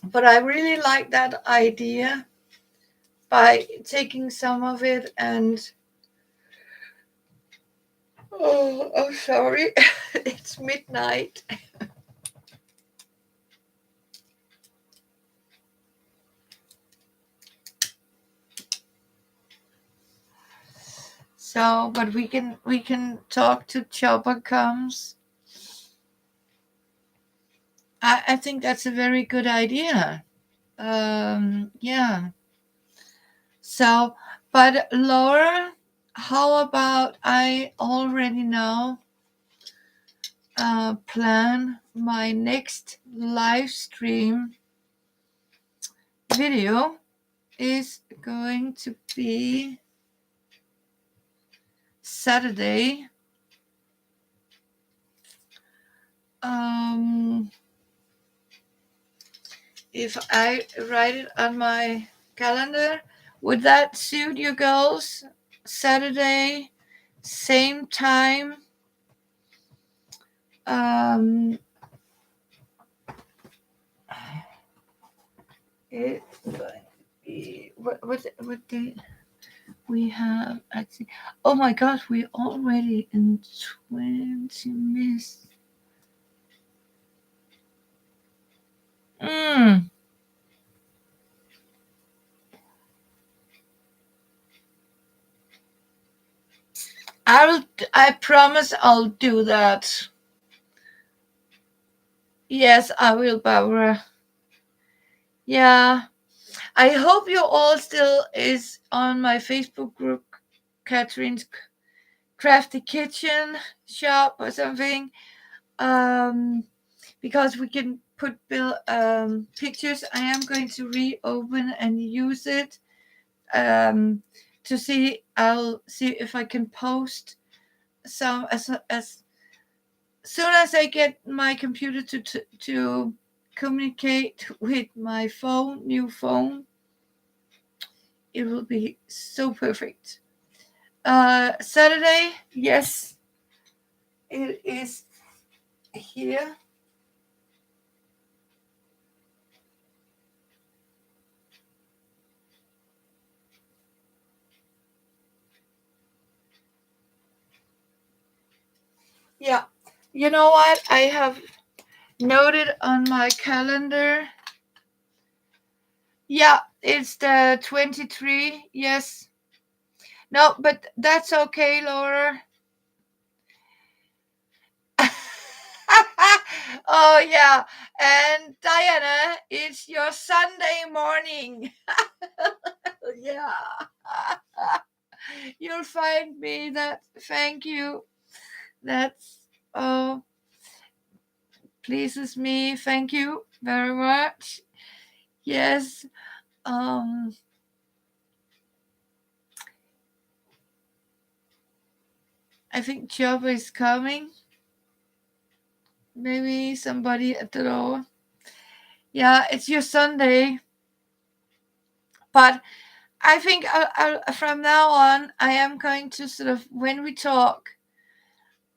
But I really like that idea by taking some of it and oh sorry, it's midnight. So, but we can talk to Chopper comes. I think that's a very good idea. Yeah. So, but Laura, how about I already now plan my next live stream video is going to be Saturday. If I write it on my calendar, would that suit you girls? Saturday, same time. Um, it's going to be what day we have actually? Oh my gosh, we're already in 20 minutes. Mm. I'll. I promise I'll do that. Yes, I will, Barbara. Yeah. I hope you all still is on my Facebook group, Catherine's Crafty Kitchen Shop or something. Because we can put pictures. I am going to reopen and use it to see. I'll see if I can post some as soon as I get my computer to communicate with my new phone. It will be so perfect. Saturday, yes, it is here. Yeah, you know what? I have noted on my calendar. Yeah, it's the 23. Yes. No, but that's okay, Laura. Oh yeah, and Diana, it's your Sunday morning. Yeah. You'll find me that. Thank you. That's oh pleases me. Thank you very much. Yes. Um I think Job is coming. Maybe somebody at the door. Yeah, it's your Sunday. But I think from now on, I am going to sort of, when we talk,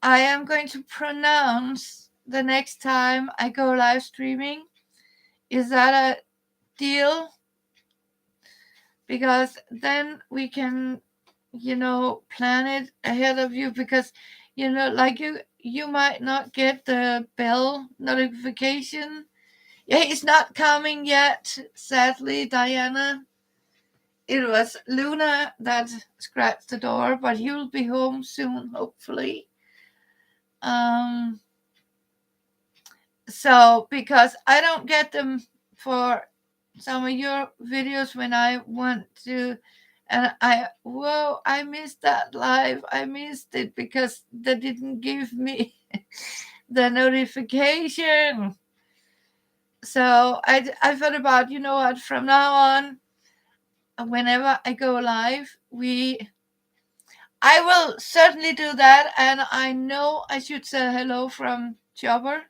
I am going to pronounce the next time I go live streaming. Is that a deal? Because then we can, plan it ahead of you. Because, like you might not get the bell notification. Yeah, it's not coming yet, sadly, Diana. It was Luna that scratched the door, but you'll be home soon, hopefully. Um, so because I don't get them for some of your videos when I want to, and I missed that live. I missed it because they didn't give me the notification. So I thought about, what, from now on, whenever I go live, I will certainly do that, and I know I should say hello from Chopper.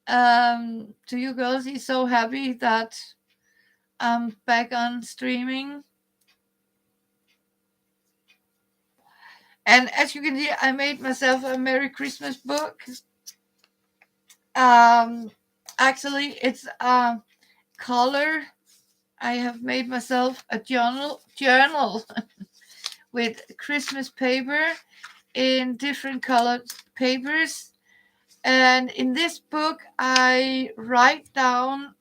To you girls, he's so happy that I'm back on streaming. And as you can see, I made myself a Merry Christmas book. Actually, it's color. I have made myself a journal with Christmas paper in different colored papers. And in this book, I write down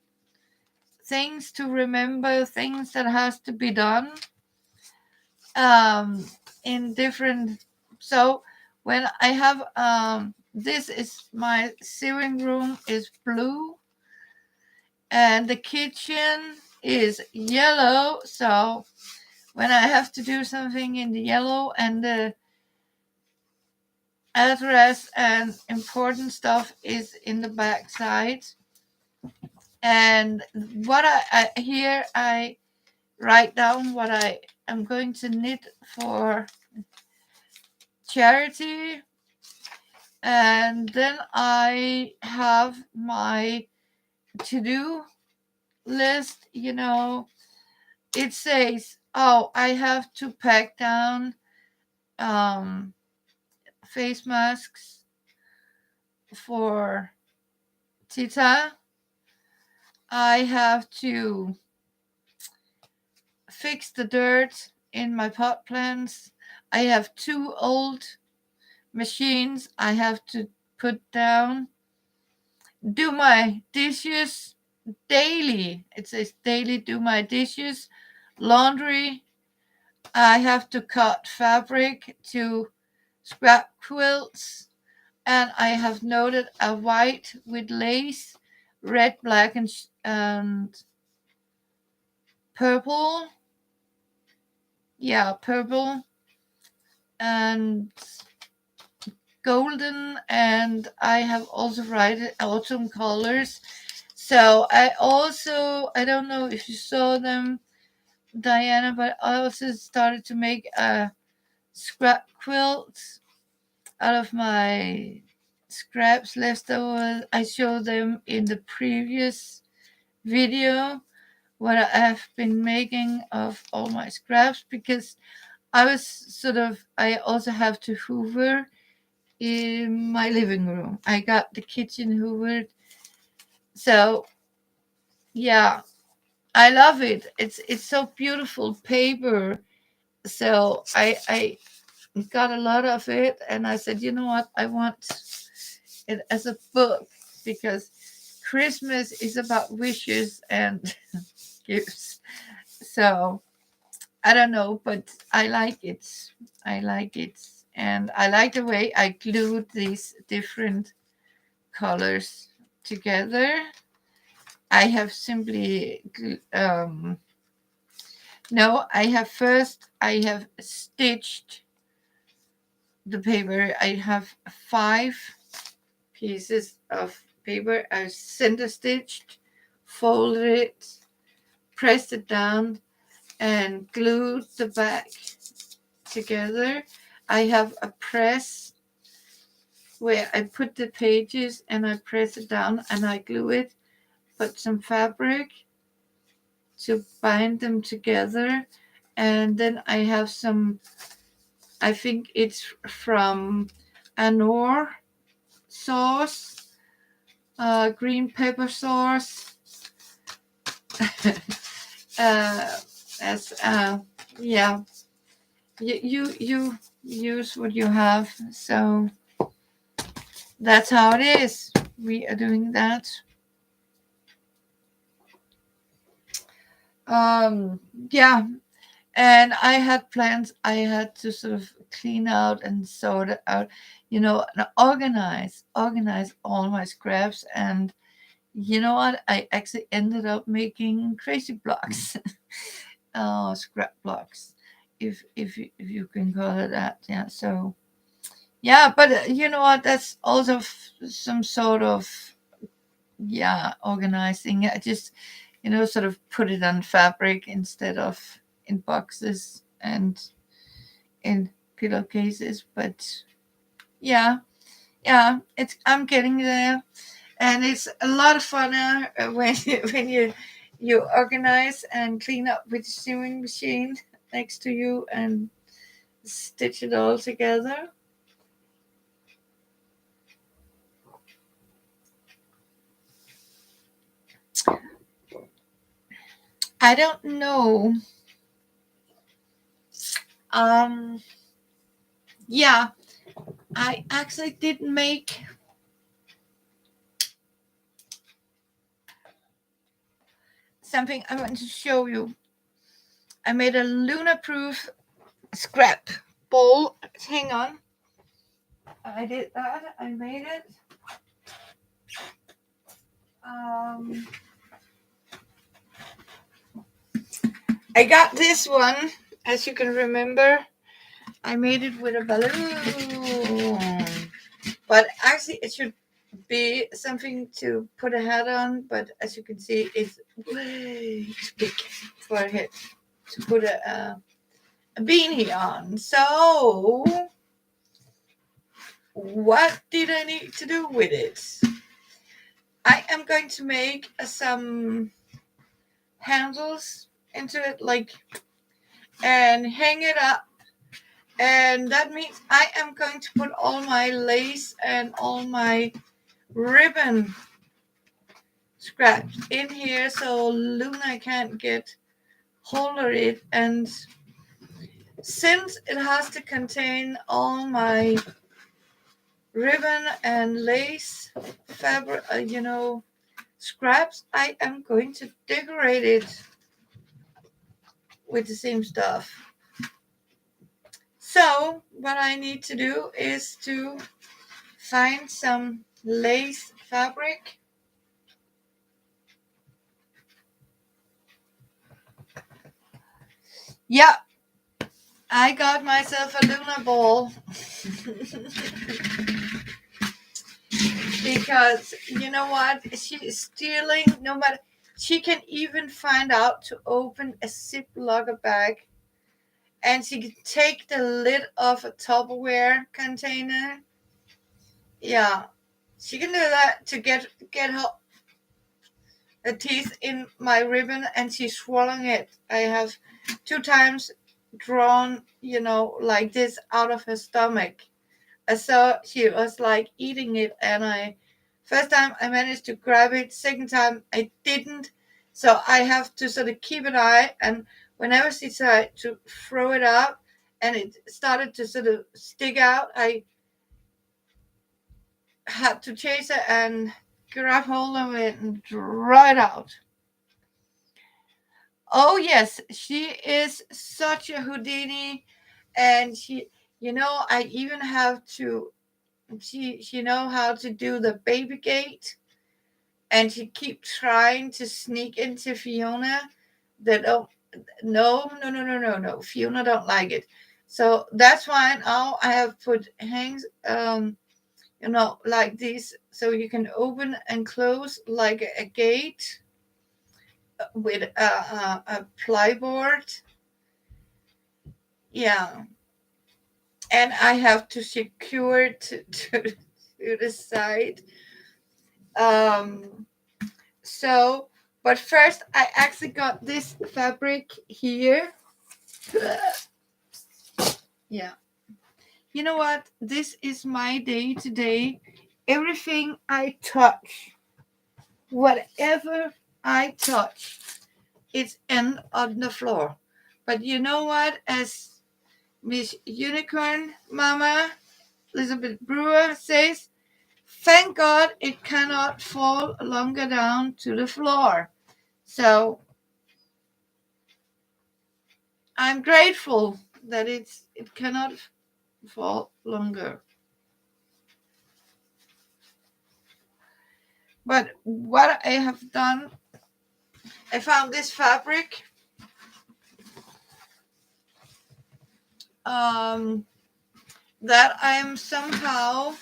things to remember, things that has to be done in different. So when I have this is my sewing room is blue, and the kitchen is yellow. So when I have to do something in the yellow, and the address and important stuff is in the back side. And what I here I write down what I am going to knit for charity, and then I have my to-do list. It says, oh, I have to pack down um face masks for Tita. I have to fix the dirt in my pot plants. I have 2 old machines I have to put down. Do my dishes daily. It says daily do my dishes. Laundry. I have to cut fabric to scrap quilts. And I have noted a white with lace, red, black, and purple. Yeah, purple and golden. And I have also written autumn colors. So I don't know if you saw them, Diana, but I also started to make a scrap quilt out of my scraps leftovers. I showed them in the previous video what I have been making of all my scraps, because I also have to hoover in my living room. I got the kitchen hoovered. So yeah, I love it. It's so beautiful paper. So I got a lot of it, and I said, you know what, I want it as a book, because Christmas is about wishes and gifts. So I don't know, but I like it. I like it. And I like the way I glued these different colors together. I have simply, no, I have stitched the paper. I have 5 pieces of paper. I center stitched, folded it, pressed it down, and glued the back together. I have a press where I put the pages and I press it down and I glue it, put some fabric to bind them together. And then I have some, I think it's from Anor sauce, green pepper sauce. uh, as yeah, you use what you have. So that's how it is. We are doing that. Um, yeah, and I had plans. I had to sort of clean out and sort it out, and organize all my scraps. And you know what? I actually ended up making crazy blocks, scrap blocks, if you can call it that. Yeah. So yeah, but you know what? That's also some sort of, yeah, organizing. I just sort of put it on fabric instead of in boxes and in pillowcases. But yeah, yeah, I'm getting there, and it's a lot of fun when you organize and clean up with the sewing machine next to you and stitch it all together. I don't know. Um, yeah, I actually did make something I want to show you. I made a Luna proof scrap bowl. Hang on. I did that. I made it. Um, I got this one, as you can remember. I made it with a balloon. But actually, it should be something to put a hat on. But as you can see, it's way too big for a head to put a beanie on. So, what did I need to do with it? I am going to make some handles into it, like, and hang it up. And that means I am going to put all my lace and all my ribbon scraps in here so Luna can't get hold of it. And since it has to contain all my ribbon and lace fabric, scraps, I am going to decorate it with the same stuff. So what I need to do is to find some lace fabric. Yeah, I got myself a Luna ball. Because you know what? She is stealing no matter. She can even find out to open a Ziploc bag, and she can take the lid off a Tupperware container. Yeah, she can do that to get her teeth in my ribbon, and she's swallowing it. I have 2 times drawn, like this out of her stomach. So she was like eating it, and first time I managed to grab it, second time I didn't. So I have to sort of keep an eye, and whenever she tried to throw it out and it started to sort of stick out, I had to chase her and grab hold of it and draw it out. Oh yes, she is such a Houdini, and I even have to. She know how to do the baby gate, and she keep trying to sneak into Fiona. That don't no. Fiona don't like it, so that's why now I have put hangs like this, so you can open and close like a gate with a plyboard. Yeah, and I have to secure it to the side. Um, so, but first, I actually got this fabric here. Yeah. You know what? This is my day today. Everything I touch, whatever I touch, it's end on the floor. But you know what? As Miss Unicorn Mama Elizabeth Brewer says, thank God it cannot fall longer down to the floor. So I'm grateful that it cannot fall longer. But what I have done, I found this fabric that I am somehow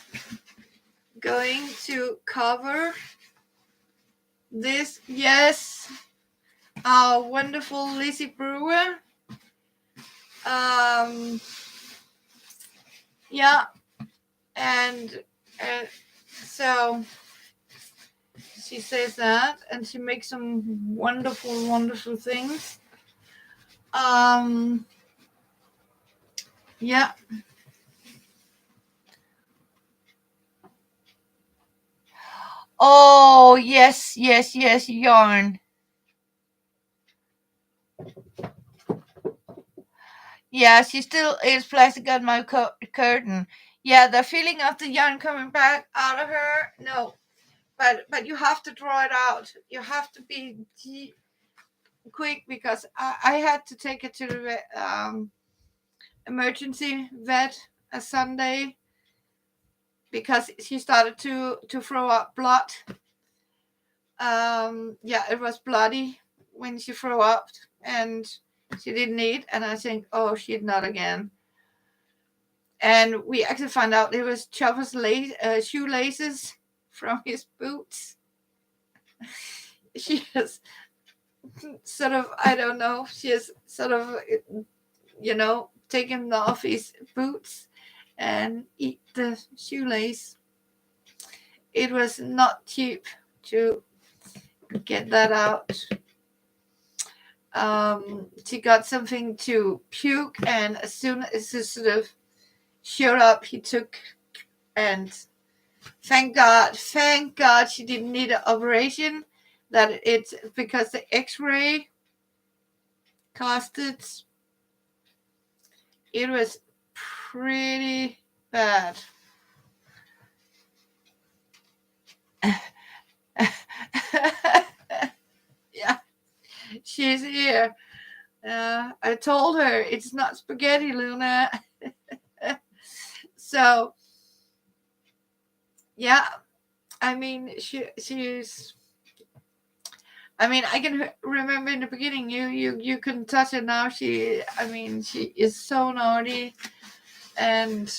going to cover this. Yes, our wonderful Lizzie Brewer. Yeah, and so she says that, and she makes some wonderful, wonderful things. Yeah. Oh, yes, yarn. Yeah, she still is plastic on my curtain. Yeah, the feeling of the yarn coming back out of her, no. But you have to draw it out. You have to be quick, because I had to take it to the emergency vet a Sunday because she started to throw up blood. Yeah, it was bloody when she threw up, and she didn't need, and I think, oh, she'd not again. And we actually found out it was Chopper's shoelaces from his boots. She has sort of, I don't know, she has sort of, taken off his boots and eat the shoelace. It was not cheap to get that out. She got something to puke, and as soon as it sort of showed up, he took, and thank God she didn't need an operation. That it's because the X-ray costed. It was pretty bad. Yeah, she's here. I told her it's not spaghetti, Luna. So, yeah, I mean, she's. I mean, I can remember in the beginning, you couldn't touch her. Now she is so naughty, and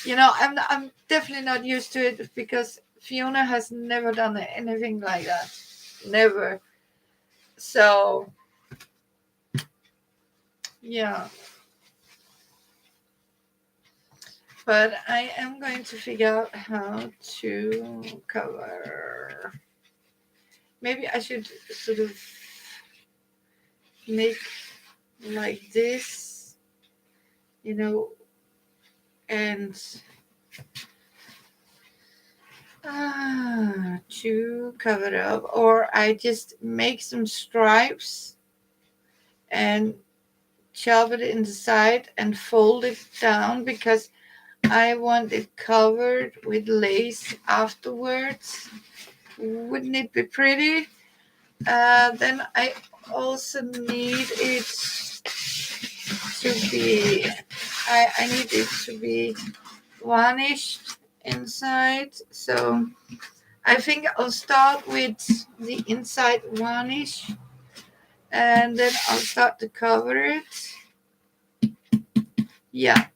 I'm definitely not used to it because Fiona has never done anything like that, never. So, yeah. But I am going to figure out how to cover. Maybe I should sort of make like this, and to cover it up, or I just make some stripes and chop it in the side and fold it down because I want it covered with lace afterwards. Wouldn't it be pretty? Then I also need it to be, I need it to be varnished inside. So I think I'll start with the inside varnish, and then I'll start to cover it. Yeah.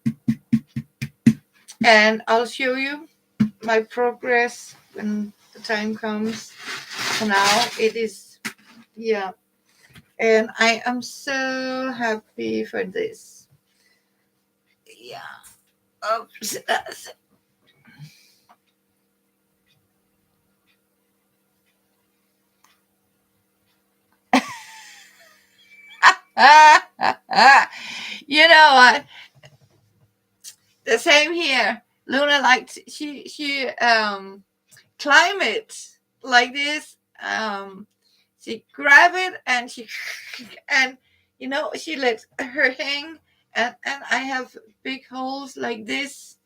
And I'll show you my progress when the time comes. For now, it is, yeah. And I am so happy for this. Yeah. Oops. You know what? The same here. Luna liked she climb it like this. She grab it and and she let her hang, and I have big holes like this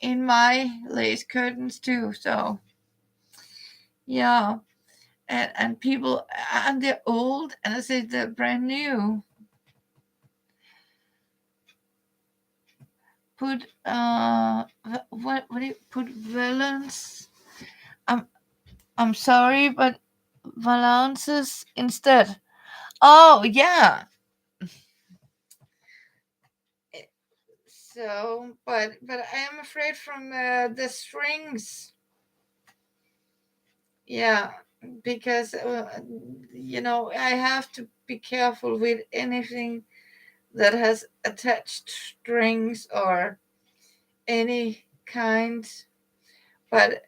in my lace curtains too. So yeah, and people, and they're old, and I say they're brand new. Put what do you put valance? I'm I'm sorry, but valances instead. Oh yeah. So, but I am afraid from the strings. Yeah, because I have to be careful with anything that has attached strings or any kind. But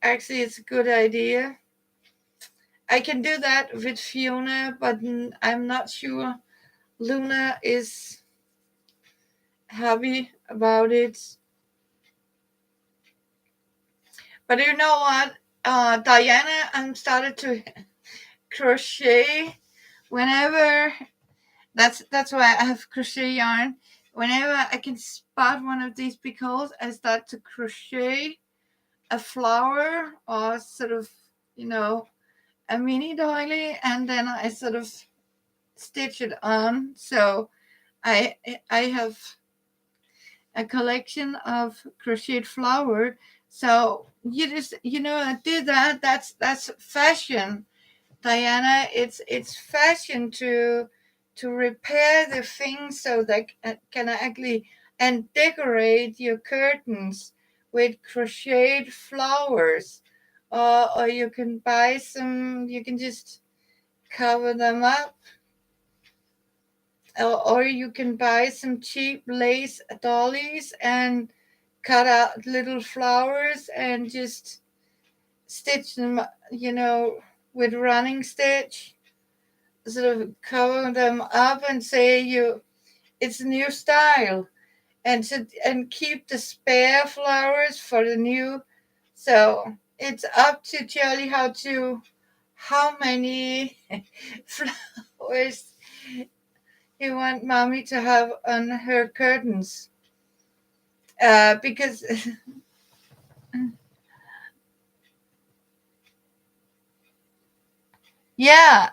actually, it's a good idea. I can do that with Fiona, but I'm not sure Luna is happy about it. But you know what? Diana, I'm started to crochet whenever. That's why I have crochet yarn. Whenever I can spot one of these picots, I start to crochet a flower or sort of, a mini doily, and then I sort of stitch it on. So I have a collection of crocheted flower. So you just I do that. That's fashion, Diana. It's fashion to repair the things so that can actually and decorate your curtains with crocheted flowers, or you can buy some. You can just cover them up, or you can buy some cheap lace dollies and cut out little flowers and just stitch them, with running stitch, sort of cover them up and say it's a new style, and keep the spare flowers for the new. So it's up to Charlie how many flowers you want mommy to have on her curtains, because yeah.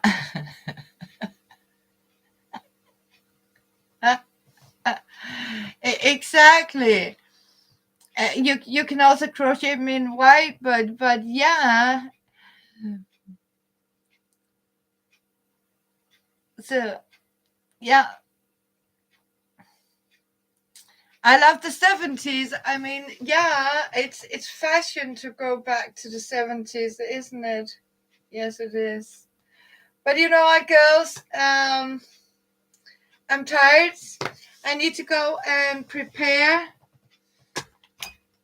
Exactly. You can also crochet them in white, but yeah. So yeah, I love the 70s. I mean, yeah, it's fashion to go back to the 70s, isn't it? Yes, it is. But you know what, girls? I'm tired. I need to go and prepare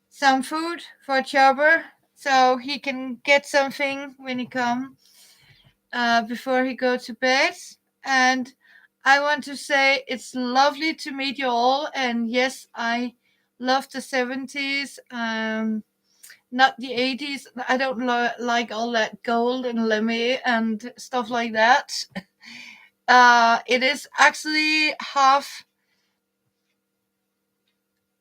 some food for Chopper so he can get something when he comes, before he goes to bed. And I want to say it's lovely to meet you all. And yes, I love the 70s, not the 80s. I don't like all that gold and lame and stuff like that. It is actually half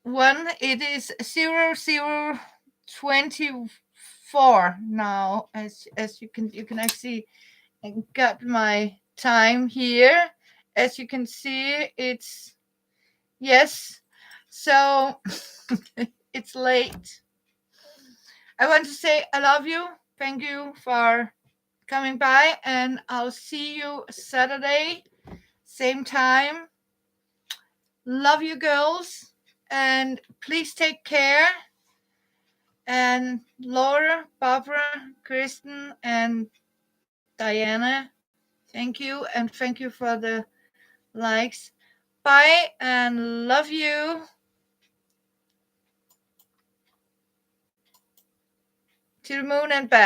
one. It is 0024 now, as you can actually got my time here. As you can see, it's yes. So it's late. I want to say I love you. Thank you for coming by, and I'll see you Saturday, same time. Love you, girls, and please take care. And Laura, Barbara, Kristen, and Diana, thank you, and thank you for the likes. Bye, and love you. To the moon and back.